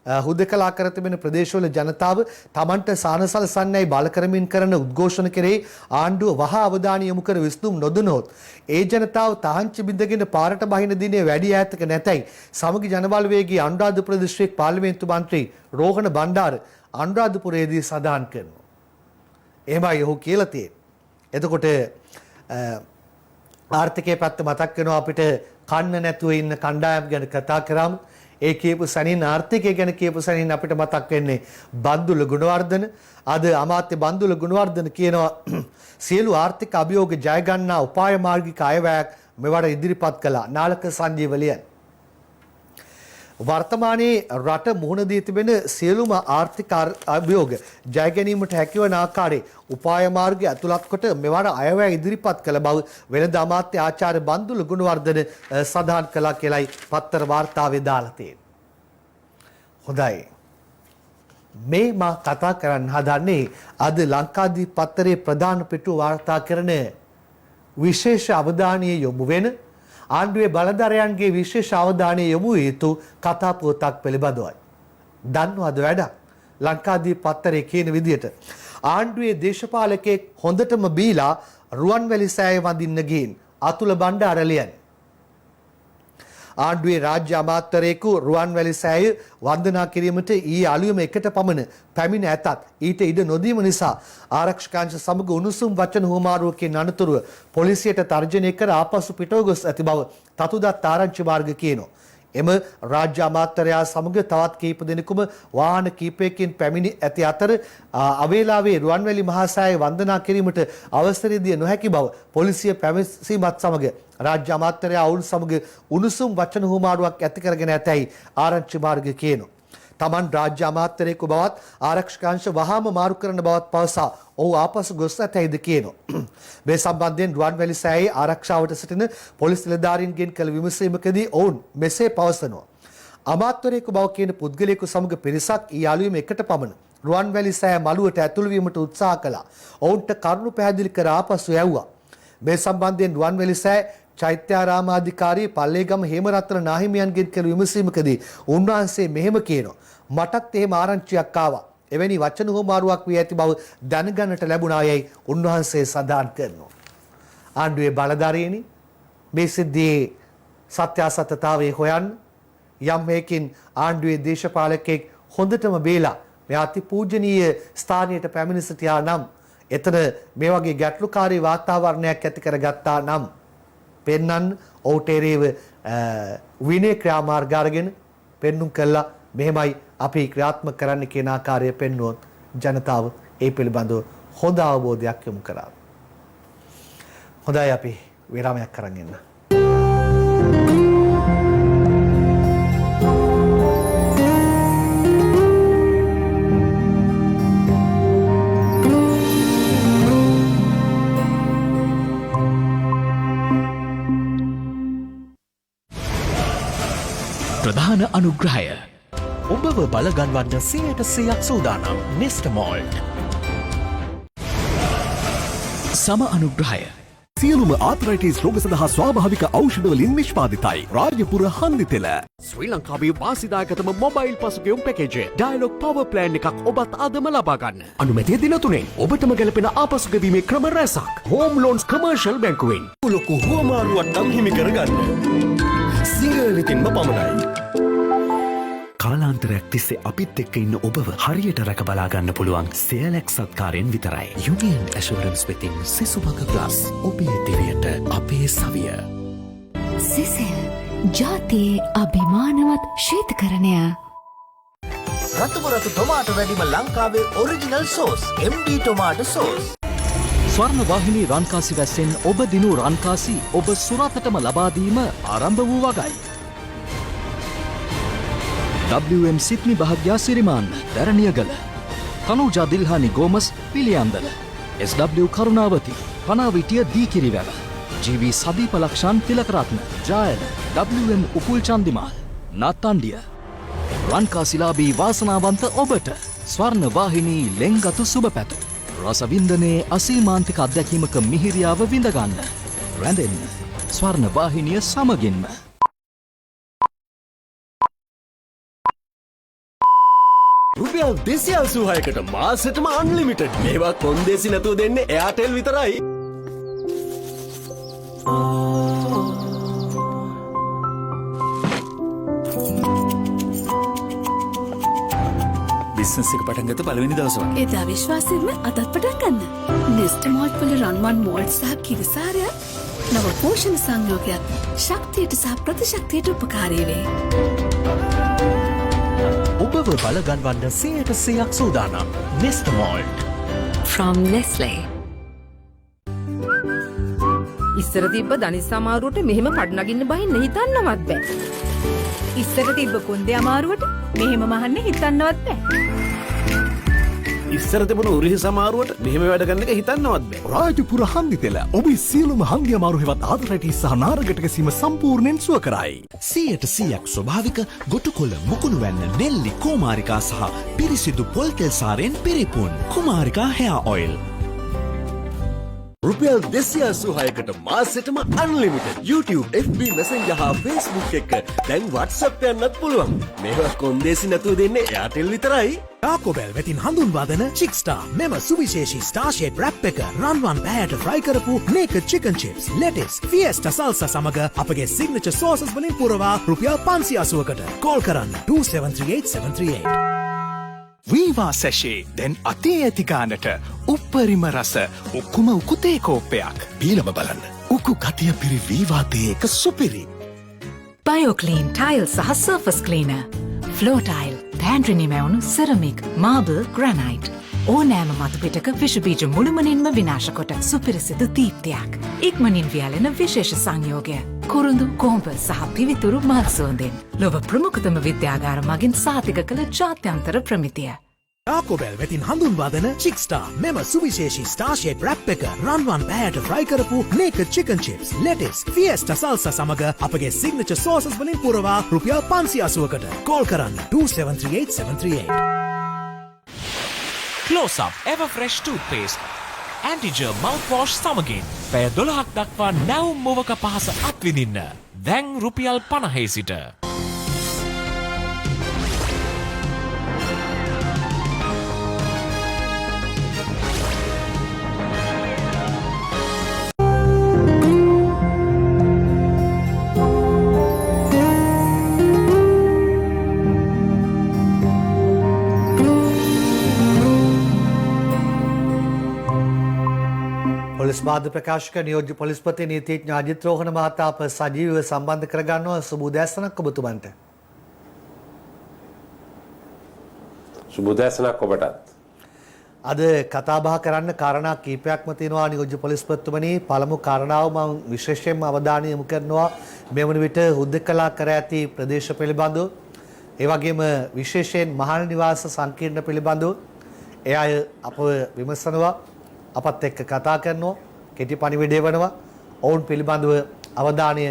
හුදකලා කර තිබෙන ප්‍රදේශවල ජනතාව තමන්ට සානසලසන්නයි බල කරමින් කරන උද්ඝෝෂණ කෙරෙහි ආණ්ඩුව වහා අවධානය යොමු කර විසඳුම් නොදුනොත් ඒ ජනතාව තහංචි බිඳගෙන පාරට බහින දිනේ වැඩි ඈතක නැතයි සමගි ජනබලවේගයේ අනුරාධපුර දිස්ත්‍රික් පාර්ලිමේන්තු මන්ත්‍රී රෝහණ බණ්ඩාර අනුරාධපුරයේදී සඳහන් කරනවා. එහෙමයි ඔහු කියලා තියෙන්නේ. එතකොට ආර්ථිකයේ පැත්ත මතක් වෙනවා අපිට කන්න නැතුව ඉන්න කණ්ඩායම් ගැන කතා කරාම ඒ කියපු සනින් ආර්ථිකය ගැන කියපු සනින් අපිට මතක් වෙන්නේ බන්දුල ගුණවර්ධන. අද අමාත්‍ය බන්දුල ගුණවර්ධන කියනවා සියලු ආර්ථික අභියෝග ජය ගන්නා උපාය මාර්ගික අයවැයක් මෙවට ඉදිරිපත් කළා. නාලක සංජීවලියන් වර්තමානයේ රට මුහුණ දී තිබෙන සියලුම ආර්ථික අභියෝග ජය ගැනීමට හැකිවන ආකාරයේ උපාය මාර්ගය ඇතුළත් කොට මෙවර අයවැය ඉදිරිපත් කළ බව වෙළඳ අමාත්‍ය ආචාර්ය බන්දුල ගුණවර්ධන සඳහන් කළා කියලායි පත්තර වාර්තාවේ දාලා තියෙන්නේ. හොඳයි. මේ මා කතා කරන්න හදන්නේ අද ලංකාදීප පත්තරේ ප්‍රධාන පිටුව වාර්තා කරන විශේෂ අවධානය යොමු වෙන ආණ්ඩුවේ බලධරයන්ගේ විශේෂ අවධානය යොමු යුතු කතා පුවතක් පිළිබඳවයි. දන්නවද වැඩක්? ලංකාදීප පත්තරේ කියන විදිහට ආණ්ඩුවේ දේශපාලකයෙක් හොඳටම බීලා රුවන්වැලි සෑය වඳින්න ගින් අතුල බණ්ඩාර ලියන්නේ. ආණ්ඩුවේ රාජ්‍ය අමාත්‍යවරයෙකු රුවන්වැලි සෑය වන්දනා කිරීමට ඊයේ අලුයම එකට පමණ පැමිණ ඇතත් ඊට ඉඩ නොදීම නිසා ආරක්ෂකාංශ සමග උණුසුම් වචන හුවමාරුවකින් අනතුරුව පොලිසියට තර්ජනය කර ආපසු පිටව ගොස් ඇති බව තතුදත් ආරංචි මාර්ග කියනවා. එම රාජ්‍ය අමාත්‍යරයා සමග තවත් කීප දෙනෙකුම වාහන කීපයකින් පැමිණි ඇති අතර අවේලාවේ රුවන්වැලි මහා සෑය වන්දනා කිරීමට අවසර දිය නොහැකි බව පොලිසිය පැවසීමත් සමග රාජ්‍ය අමාත්‍යරයා ඔවුන් සමග උණුසුම් වචන හුවමාරුවක් ඇති කරගෙන ඇතැයි ආරංචි මාර්ග කියනවා. තමන් රාජ්‍ය අමාත්‍යරයෙකු බවත් ආරක්ෂකාංශ වහාම මාරු කරන බවත් පවසා ඔහු ආපසු ගොස් ඇතැයිද කියනවා. මේ සම්බන්ධයෙන් රුවන්වැලි සෑයේ ආරක්ෂාවට සිටින පොලිස් නිලධාරීන්ගෙන් කළ විමසීමකදී ඔවුන් මෙසේ පවසනවා. අමාත්‍යවරයෙකු බව කියන පුද්ගලයෙකු සමග පිරිසක් ඊ අලුයම එකට පමණ රුවන්වැලි සෑය මළුවට ඇතුළු වීමට උත්සාහ කළා. ඔවුන්ට කරුණු පැහැදිලි කර ආපසු යැව්වා. මේ සම්බන්ධයෙන් රුවන්වැලි සෑය චෛත්‍යාරාමාධිකාරී පල්ලේගම හේමරත්න නාහිමියන්ගෙන් කළ විමසීමකදී උන්වහන්සේ මෙහෙම කියනවා. මටත් එහෙම ආරංචියක් ආවා. එවැනි වචන හුවමාරුවක් වී ඇති බව දැනගන්නට ලැබුණායයි උන්වහන්සේ සඳහන් කරනවා. ආණ්ඩුවේ බලධාරීනි මේ සිද්ධියේ සත්‍යාසත්‍යතාවය හොයන්න යම් හේකින් ආණ්ඩුවේ දේශපාලකෙක් හොඳටම බේලා මේ අති පූජනීය ස්ථානයට පැමිණ සිටියා නම් එතන මේ වගේ ගැටලුකාරී වාතාවරණයක් ඇති කරගත්තා නම් පෙන්නන්න ඔහුට එරෙහිව විනය ක්‍රියාමාර්ග අරගෙන පෙන්눔 කළා මෙහෙමයි අපි ක්‍රියාත්මක කරන්න කියන ආකාරය පෙන්වුවොත් ජනතාව ඒ පිළිබඳව හොඳ අවබෝධයක් යොමු කරා. හොඳයි අපි විරාමයක් කරන් යන්න. ප්‍රධාන අනුග්‍රහය ඔබව බලගන්වන්න 100% සූදානම් නෙස්ටමෝල්ට්. සම අනුග්‍රහය සියලුම ආතරයිටිස් රෝග සඳහා ස්වාභාවික ඖෂධවලින් නිෂ්පාදිතයි. රාජ්‍යපුර හන්දිතෙල. ශ්‍රී ලංකාවේ වාසිදායකතම මොබයිල් පසුබිම් පැකේජ් ඩයලොග් පවර් ප්ලෑන් එකක් ඔබත් අදම ලබා ගන්න. අනුමැතිය දින 3න් ඔබටම ගැලපෙන ආපසු ගෙවීමේ ක්‍රම රැසක්. හෝම් ලෝන්ස් කමර්ෂල් බැංකුවෙන්. ලොකු හුවමාරුවක් නම් හිමි කරගන්න. සිංහලෙතින්ම පමණයි. කාලාන්තරයක් තිස්සේ අපිත් එක්ක ඉන්න ඔබව හරියට රැක බලා ගන්න පුළුවන් සෙයලැක් සත්කාරයෙන් විතරයි. යුනියන් ඇෂුරන්ස් වෙතින් සිසුමක ප්ලස් ඔබේ දිරියට අපේ සවිය. සිසිල් ජාතියේ අභිමානවත් ශීතකරණය. රතුම රතු ටොමාටෝ වැඩිම ලංකාවේ original sauce MD tomato sauce. ස්වර්ණ වාහිනී රන්කාසි වැස්සෙන් ඔබ දිනූ රන්කාසි ඔබ සුරතටම ලබා දීම ආරම්භ වූ වගයි. WM Sydney Bahagya Siriman Daraniagala Tanuja Dilhani Gomas Piliandala SW Karunavati Panavitiya Dikirivala GV Sadipa Lakshan Tilakaratna Jayala WM Upul Chandimal Natandia Rankasilabi Vasanavanta Obata Swarna Vahini Lengatu Subapatu රසවින්දනයේ අසීමාන්තික අත්දැකීමක මිහිරියාව විඳගන්න. රැඳෙන්න ස්වර්ණ වාහිනිය සමගින්ම. රුපියල් 286කට මාසෙටම අන්ලිමිටඩ්. මේවා කොන්දේසි නැතුව දෙන්නේ එයාටෙල් විතරයි. බිස්නස් එක පටන් ගත්ත පළවෙනි දවස වගේ. එදා විශ්වාසයෙන්ම අදත් පටන් ගන්න. නෙස්ට් මාල්ට් වල රන්වන් මෝල්ට් සහ කිරිසාරයක් නව පෝෂණ සංයෝගයක් ශක්තියට සහ ප්‍රතිශක්තියට උපකාරී වේ. ඔබව බලගන්වන්න 100% සූදානම්. Nest malt. From Nestle. ඉස්සර තිබ්බ දනිස් අමාරුවට මෙහෙම කඩනගින්න බහින්න හිතන්නවත් බෑ. ඉස්සර තිබ්බ කොන්දේ අමාරුවට මෙහෙම මහන්න හිතන්නවත් බෑ. ඉස්සර තිබුණු උරිහි සමාරුවට මෙහෙම වැඩ කරන එක හිතන්නවත් බෑ. රාජපුර හන්දිතෙල ඔබේ සියලුම හන්දි අමාරු හෙවත් ආතරයිටිස් සහ නාරගටක සීම සම්පූර්ණයෙන් සුව කරයි. 100% ස්වභාවික ගොටුකොළ මුකුණු වැන්න නෙල්ලි කුමාරිකා සහ පිරිසිදු පොල් තෙල් සාරෙන් පිරිපුන් කුමාරිකා hair oil. රුපියල් 286කට මාසෙටම අන්ලිමිටඩ්. YouTube, FB Messenger හා Facebook එක දැන් WhatsApp යන්නත් පුළුවන්. මේවා කොන්දේසි නැතුව දෙන්නේ එයාටෙල් විතරයි. ටාකෝබෙල් වෙතින් හඳුන්වා දෙන චික්ස්ටා මෙම සුවිශේෂී ස්ටාර් ෂේප් රැප් එක රන්වන් පැහැයට ෆ්‍රයි කරපු නේකඩ් චිකන් චිප්ස්, ලෙටිස්, ෆියස්ටා සල්සා සමග අපගේ සිග්නේචර් සෝසස් වලින් පුරවා රුපියල් 580කට කෝල් කරන්න 2738 වීවා සැෂේ දැන් අතේ ඇති ගානට උප්පරිම රස ඔක්කුම උකුතේ කෝප්පයක් බීලම බලන්න. උකු ගතිය පිරි වීවාතේ එක සුපිරි. BioClean Tile සහ Surface Cleaner. Floor Tile, Pantry නිමැවුණු Ceramic, Marble, Granite. ඕනෑම මතු පිටක විෂ බීජ මුළුමනින්ම විනාශ කොට සුපිරිසිදු දීප්තියක්. ඉක්මනින් වියලෙන විශේෂ සංයෝගය. කුරුඳු, කොඹ සහ පිවිතුරු මල් සුවඳින්. ලොව ප්‍රමුඛතම විද්‍යාගාර මගින් සාතික කළ ජාත්‍යන්තර ප්‍රමිතිය. ටාකෝබෙල් වෙතින් හඳුන්වා දෙන චික්ස්ටා මෙම සුවිශේෂී ස්ටාර් ෂේප් රැප් එක රන්වන් පැහැයට ෆ්‍රයි කරපු නේකඩ් චිකන් චිප්ස්, ලෙටිස්, ෆියස්ටා සල්සා සමග අපගේ සිග්නේචර් සෝසස් වලින් පුරවා රුපියල් 580කට කෝල් කරන්න 2738 Close Up Everfresh Toothpaste Anti-Germ Mouthwash සමගින් පැය 12ක් දක්වා නැවුම් මුවක පහස අත්විඳින්න. දැන් රුපියල් 50 සිට. පොලිස් මාධ්‍ය ප්‍රකාශක නියෝජ්‍ය පොලිස්පති නීතිඥ අජිත් රෝහණ මහතා අප සජීවීව සම්බන්ධ කරගන්නවා. සුබ උදෑසනක් ඔබතුමන්ට. සුබ උදෑසනක් ඔබටත්. අද කතා බහ කරන්න කාරණා කීපයක්ම තියෙනවා නියෝජ්‍ය පොලිස්පතිතුමනි. පළමු කාරණාව මම විශේෂයෙන්ම අවධානය යොමු කරනවා මේ වන විට හුදෙකලා කර ඇති ප්‍රදේශ පිළිබඳව. ඒ වගේම විශේෂයෙන් මහල් නිවාස සංකීර්ණ පිළිබඳව ඒ අය අපව විමසනවා. අපත් එක්ක කතා කරනවා, කෙටි පණිවිඩය වෙනවා. ඔවුන් පිළිබඳව අවධානය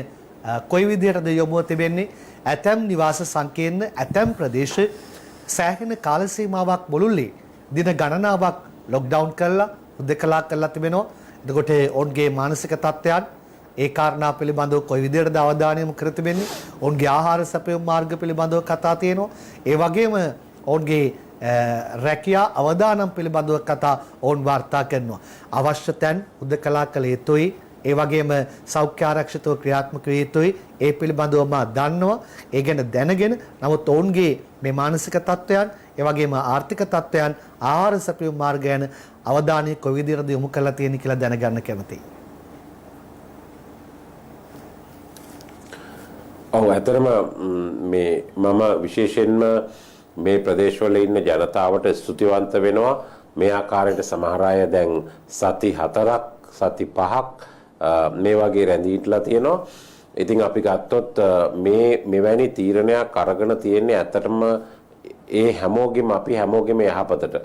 කොයි විදිහටද යොමුව තිබෙන්නේ? ඇතැම් නිවාස සංකීර්ණ ඇතැම් ප්‍රදේශ සෑහෙන කාල සීමාවක් මුළුල්ලේ දින ගණනාවක් ලොක්ඩවුන් කරලා උදකලා කරලා තිබෙනවා. එතකොට ඔවුන්ගේ මානසික තත්ත්වයන් ඒ කාරණා පිළිබඳව කොයි විදිහටද අවධානය යොමු කර තිබෙන්නේ? ඔවුන්ගේ ආහාර සැපයුම් මාර්ග පිළිබඳව කතා තියෙනවා. ඒ වගේම ඔවුන්ගේ රැකියා අවදානම් පිළිබඳව කතා ඔවුන් වාර්තා කරනවා. අවශ්‍ය තැන් උදකලා කළ යුතුයි. ඒ වගේම සෞඛ්‍ය ආරක්ෂිතව ක්‍රියාත්මක විය යුතුයි. ඒ පිළිබඳව මා දන්නවා. ඒ ගැන දැනගෙන නමුත් ඔවුන්ගේ මේ මානසික තත්ත්වයන්, ඒ වගේම ආර්ථික තත්ත්වයන්, ආහාර සැපයුම් මාර්ග ගැන අවධානය කොයි විදිහටද යොමු කරලා තියෙන්නේ කියලා දැනගන්න කැමතියි. ඔව් ඇතරම මේ මම විශේෂයෙන්ම මේ ප්‍රදේශවල ඉන්න ජනතාවට ස්තුතිවන්ත වෙනවා. මේ ආකාරයට සමහර අය දැන් සති 4ක් සති 5ක් මේ වගේ රැඳී ඉట్లా තියෙනවා. ඉතින් අපි ගත්තොත් මෙවැනි තීරණයක් අරගෙන තියෙන්නේ ඇත්තටම ඒ හැමෝගෙම අපි හැමෝගෙම යහපතට.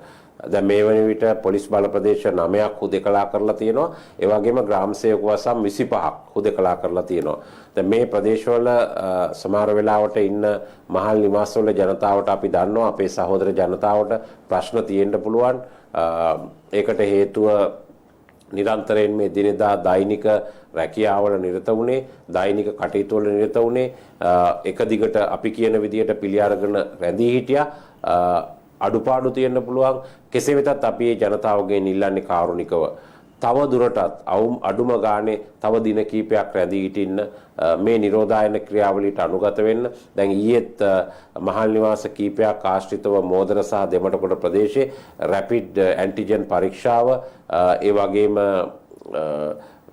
දැන් මේ වන විට පොලිස් බල ප්‍රදේශ 9ක් හුදෙකලා කරලා තියෙනවා. ඒ වගේම ග්‍රාම සේවක වසම් 25ක් හුදෙකලා කරලා තියෙනවා. දැන් මේ ප්‍රදේශවල සමහර වෙලාවට ඉන්න මහල් නිවාසවල ජනතාවට අපි දන්නවා අපේ සහෝදර ජනතාවට ප්‍රශ්න තියෙන්න පුළුවන්. ඒකට හේතුව නිරන්තරයෙන් මේ දිනදා දෛනික රැකියාවල නිරත වුණේ, දෛනික කටයුතු වල නිරත වුණේ, එක දිගට අපි කියන විදියට පිළි අරගෙන රැඳී හිටියා. අඩුපාඩු තියෙන්න පුළුවන්. කෙසේ වෙතත් අපි මේ ජනතාවගෙන් ඉල්ලන්නේ කාරුණිකව තව දුරටත් අඩුම ගානේ තව දින කීපයක් රැඳී හිටින්න මේ නිරෝධායන ක්‍රියාවලියට අනුගත වෙන්න. දැන් ඊයේත් මහල් නිවාස කීපයක් ආශ්‍රිතව මෝදර සහ දෙමටකොඩ ප්‍රදේශයේ රැපිඩ් ඇන්ටිජන් පරීක්ෂාව ඒ වගේම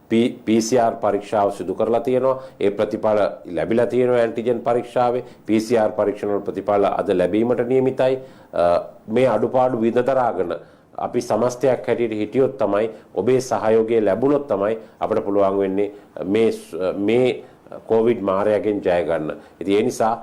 PCR පරීක්ෂාව සිදු කරලා තියෙනවා. ඒ ප්‍රතිඵල ලැබිලා තියෙනවා ඇන්ටිජන් පරීක්ෂාවේ. PCR පරීක්ෂණ වල ප්‍රතිඵල අද ලැබීමට නියමිතයි. මේ අඩුපාඩු විඳතරාගෙන අපි සමස්තයක් හැටියට හිටියොත් තමයි ඔබේ සහයෝගය ලැබුණොත් තමයි අපිට පුළුවන් වෙන්නේ මේ කොවිඩ් මාරයගෙන් ජය ගන්න. ඉතින් ඒ නිසා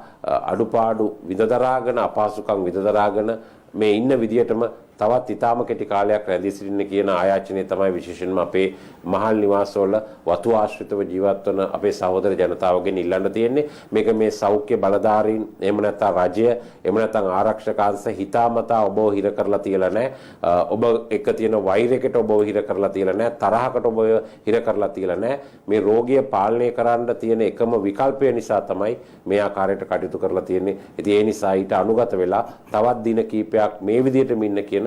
අඩුපාඩු විඳතරාගෙන අපහසුකම් විඳතරාගෙන මේ ඉන්න විදියටම තවත් ඊටාම කෙටි කාලයක් රැඳී සිටින්න කියන ආයාචනය තමයි විශේෂයෙන්ම අපේ මහල් නිවාසවල වතු ආශ්‍රිතව ජීවත් වන අපේ සහෝදර ජනතාවගෙන් ඉල්ලන්න තියෙන්නේ. මේක මේ සෞඛ්‍ය බලධාරීන් එහෙම නැත්නම් රජය එහෙම නැත්නම් ආරක්ෂක අංශ හිතාමතා ඔබව හිර කරලා තියලා නැහැ. ඔබ එක තියෙන වෛරයකට ඔබව හිර කරලා තියලා නැහැ. තරහකට ඔබව හිර කරලා තියලා නැහැ. මේ රෝගිය පාලනය කරන්න තියෙන එකම විකල්පය නිසා තමයි මේ ආකාරයට කටයුතු කරලා තියෙන්නේ. ඉතින් ඒ නිසා ඊට අනුගත වෙලා තවත් දින කීපයක් මේ විදිහටම ඉන්න කියන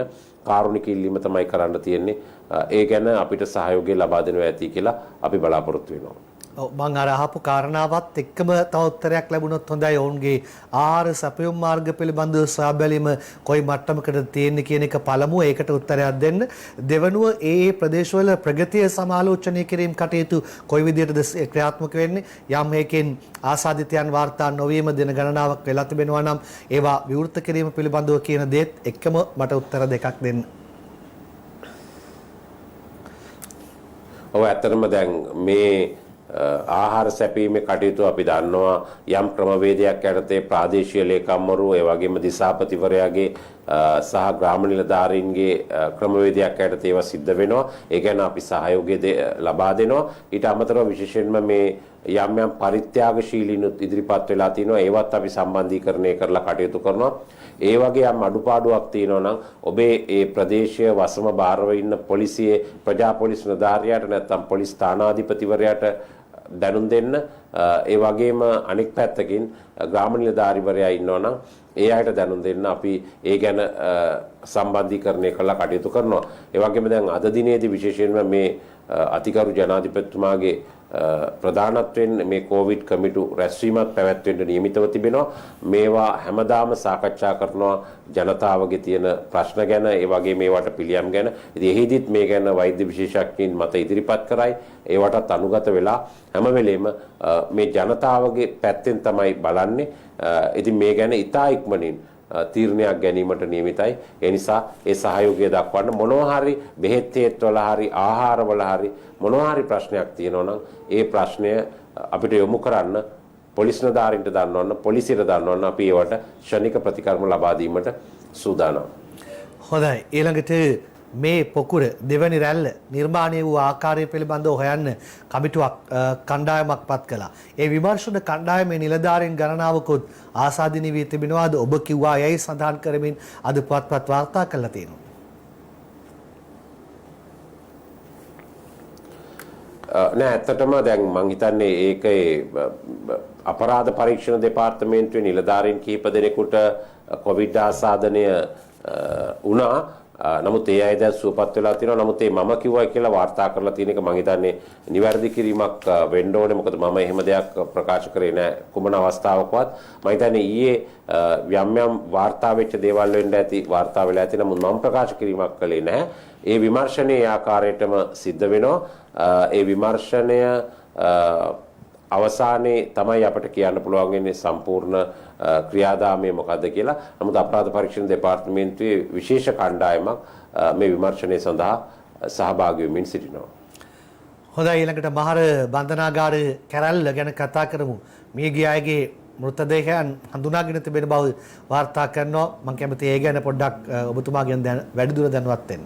කාරුණික ඉල්ලීම තමයි කරන්න තියෙන්නේ. ඒ ගැන අපිට සහයෝගය ලබා දෙනවා ඇති කියලා අපි බලාපොරොත්තු වෙනවා. ඔව් මම අර අහපු කාරණාවත් එක්කම තව උත්තරයක් ලැබුණොත් හොඳයි. ඔවුන්ගේ ආහාර සැපයුම් මාර්ග පිළිබඳව සොයා බැලීම කොයි මට්ටමකටද තියෙන්නේ කියන එක පළමුව ඒකට උත්තරයක් දෙන්න. දෙවනුව ඒ ප්‍රදේශවල ප්‍රගතිය සමාලෝචනය කිරීම කටයුතු කොයි විදිහටද ක්‍රියාත්මක වෙන්නේ? යම් හේකින් ආසාදිතයන් වාර්තා නොවීම දින ගණනාවක් වෙලා තිබෙනවා නම් ඒවා විවෘත කිරීම පිළිබඳව කියන දේත් එක්කම මට උත්තර දෙකක් දෙන්න. ඔව් ඇත්තටම දැන් මේ ආහාර සැපීමේ කටයුතු අපි දන්නවා යම් ක්‍රමවේදයක් යටතේ ප්‍රාදේශීය ලේකම්වරු ඒ වගේම දිසාපතිවරයාගේ සහ ග්‍රාම නිලධාරීන්ගේ ක්‍රමවේදයක් යටතේ ඒවා සිද්ධ වෙනවා. ඒ ගැන අපි සහයෝගය ලබා දෙනවා. ඊට අමතරව විශේෂයෙන්ම මේ යම් යම් පරිත්‍යාගශීලීනුත් ඉදිරිපත් වෙලා තිනවා. ඒවත් අපි සම්බන්ධීකරණය කරලා කටයුතු කරනවා. ඒ වගේ යම් අඩුපාඩුවක් තියෙනවා නම් ඔබේ ඒ ප්‍රදේශීය වසම භාරව ඉන්න පොලිසියේ ප්‍රජා පොලිස් නිලධාරියාට නැත්නම් පොලිස් ස්ථානාධිපතිවරයාට දැනුම් දෙන්න. ඒ වගේම අනෙක් පැත්තකින් ග්‍රාම නිලධාරිවරයා ඉන්නවා නම් ඒ අයට දැනුම් දෙන්න අපි ඒ ගැන සම්බන්ධීකරණය කරලා කටයුතු කරනවා. ඒ වගේම දැන් අද දිනේදී විශේෂයෙන්ම මේ අතිගරු ජනාධිපතිතුමාගේ ප්‍රධානත්වයෙන් මේ කොවිඩ් කමිටු රැස්වීමක් පැවැත්වෙන්න නියමිතව තිබෙනවා. මේවා හැමදාම සාකච්ඡා කරනවා ජනතාවගේ තියෙන ප්‍රශ්න ගැන, ඒ වගේ මේවට පිළියම් ගැන. ඉතින් එහිදීත් මේ ගැන වෛද්‍ය විශේෂඥයින් මත ඉදිරිපත් කරයි. ඒවටත් අනුගත වෙලා හැම වෙලෙම මේ ජනතාවගේ පැත්තෙන් තමයි බලන්නේ. ඉතින් මේ ගැන ඉතා ඉක්මනින් තීරණයක් ගැනීමට නියමිතයි. ඒ නිසා ඒ සහයෝගය දක්වන්න මොනවා හරි බෙහෙත් හේත්වල හරි ආහාරවල හරි මොනවා හරි ප්‍රශ්නයක් තියෙනවා නම් ඒ ප්‍රශ්නය අපිට යොමු කරන්න පොලිස් නිලධාරීන්ට දන්වන්න, පොලිසියට දන්වන්න අපි ඒවට ක්ෂණික ප්‍රතිකර්ම ලබා දීමට සූදානම්. හොඳයි. ඊළඟට මේ පොකුර දෙවැනි රැල්ල නිර්මාණය වූ ආකාරය පිළිබඳව හොයන්න කමිටුවක් කණ්ඩායමක් පත් කළා. ඒ විමර්ශන කණ්ඩායමේ නිලධාරීන් ගණනාවකුත් ආසාදිනී වී තිබෙනවාද ඔබ කිව්වා යයි සඳහන් කරමින් අද පුවත්පත් වාර්තා කළා තියෙනවා. නෑ ඇත්තටම දැන් මං හිතන්නේ ඒකේ අපරාධ පරීක්ෂණ දෙපාර්තමේන්තුවේ නිලධාරීන් කිහිප දෙනෙකුට කොවිඩ් ආසාදනය වුණා. නමුත් ඒ අය දැන් සුවපත් වෙලා තියෙනවා. නමුත් මේ මම කිව්වා කියලා වාර්තා කරලා තියෙන එක මම හිතන්නේ නිවැරදි කිරීමක් වෙන්න ඕනේ. මොකද මම එහෙම දෙයක් ප්‍රකාශ කරේ නෑ කුමන අවස්ථාවකවත්. මම හිතන්නේ ඊයේ යම් යම් වාර්තා වෙච්ච දේවල් වෙන්න ඇති, වාර්තා වෙලා ඇති. නමුත් මම ප්‍රකාශ කිරීමක් කළේ නැහැ. ඒ විමර්ශනයේ ආකාරයටම සිද්ධ වෙනවා. ඒ විමර්ශනය අවසානයේ තමයි අපිට කියන්න පුළුවන් වෙන්නේ සම්පූර්ණ ක්‍රියාදාමය මොකද්ද කියලා. නමුත් අපරාධ පරීක්ෂණ දෙපාර්තමේන්තුවේ විශේෂ කණ්ඩායමක් මේ විමර්ශනය සඳහා සහභාගී වෙමින් සිටිනවා. හොඳයි ඊළඟට මහර බන්ධනාගාර කැරැල්ල ගැන කතා කරමු. මියගිය අයගේ මෘතදේහයන් හඳුනාගෙන තිබෙන බව වාර්තා කරනවා. මම කැමති ඒ ගැන පොඩ්ඩක් ඔබතුමාගෙන් දැන් වැඩිදුර දැනුවත් වෙන්න.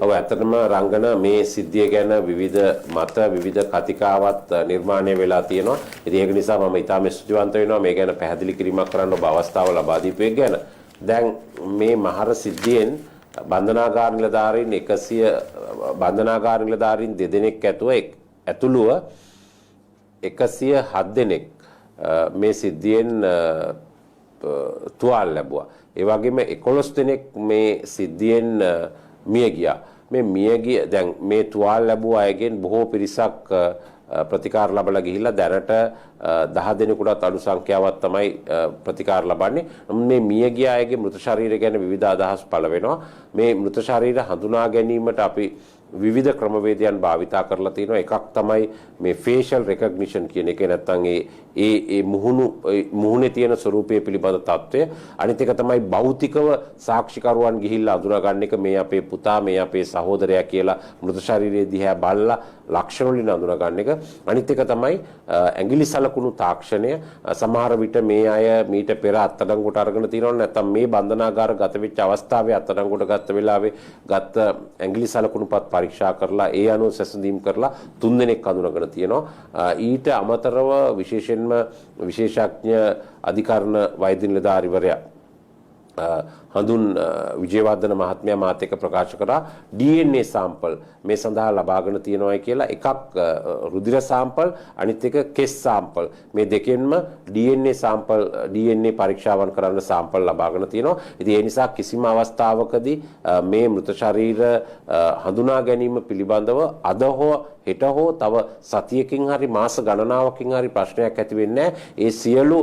ඔව් ඇත්තටම රංගන මේ සිද්ධිය ගැන විවිධ මත විවිධ කතිකාවත් නිර්මාණය වෙලා තියෙනවා. ඉතින් ඒක නිසා මම ඊටාම ස්තුතිවන්ත වෙනවා මේ ගැන පැහැදිලි කිරීමක් කරන්න ඔබ අවස්ථාව ලබා දීපු එක ගැන. දැන් මේ මහර සිද්ධියෙන් බන්ධනාගාර නිලධාරීන් 100 බන්ධනාගාර නිලධාරීන් දෙදෙනෙක් ඇතුළුව 107 දෙනෙක් මේ සිද්ධියෙන් තුවාල ලැබුවා. ඒ වගේම 11 දෙනෙක් මේ සිද්ධියෙන් මිය ගියා. දැන් මේ තුවාල ලැබුව අයගෙන් බොහෝ පිරිසක් ප්‍රතිකාර ලැබලා ගිහිල්ලා දැනට 10 දෙනෙකුටත් අඩු සංඛ්‍යාවක් තමයි ප්‍රතිකාර ලබන්නේ. මේ මිය ගිය අයගේ මృత ශරීර ගැන විවිධ අදහස් පළ වෙනවා. මේ මృత ශරීර හඳුනා ගැනීමට අපි විවිධ ක්‍රමවේදයන් භාවිතා කරලා තියෙනවා. එකක් තමයි මේ facial recognition කියන එක. නැත්නම් ඒ මුහුණේ තියෙන ස්වරූපය පිළිබඳ තත්ත්වය. අනිත් එක තමයි භෞතිකව සාක්ෂිකරුවන් ගිහිල්ලා අඳුනා ගන්න එක. මේ අපේ පුතා, මේ අපේ සහෝදරයා කියලා මృత ශරීරයේ දිහා බලලා ලක්ෂණ වලින් අඳුනා ගන්න එක. අනිත් එක තමයි ඇඟිලි සලකුණු තාක්ෂණය. සමහර විට මේ අය මීට පෙර අත්අඩංගුවට අරගෙන තියෙනවා. නැත්නම් මේ බන්ධනාගාර ගත වෙච්ච අවස්ථාවේ අත්අඩංගුවට ගත්ත වෙලාවේ ගත්ත ඇඟිලි සලකුණුපත් පරීක්ෂා කරලා ඒ අනුව සැසඳීම් කරලා 3 දෙනෙක් අඳුනගෙන තියෙනවා. ඊට අමතරව විශේෂයෙන්ම විශේෂඥ අධිකරණ වෛද්‍ය නිලධාරිවරයා හඳුන් විජේවර්ධන මහත්මයා මාත් එක්ක ප්‍රකාශ කරා DNA සාම්පල් මේ සඳහා ලබාගෙන තියෙනවායි කියලා. එකක් රුධිර සාම්පල්, අනිත් එක කෙස් සාම්පල්. මේ දෙකෙන්ම DNA පරීක්ෂාවන් කරන්න සාම්පල් ලබාගෙන තියෙනවා. ඉතින් ඒ නිසා කිසිම අවස්ථාවකදී මේ මృత ශරීර හඳුනා ගැනීම පිළිබඳව අද හෝ හෙට හෝ තව සතියකින් හරි මාස ගණනාවකින් හරි ප්‍රශ්නයක් ඇති වෙන්නේ නැහැ. ඒ සියලු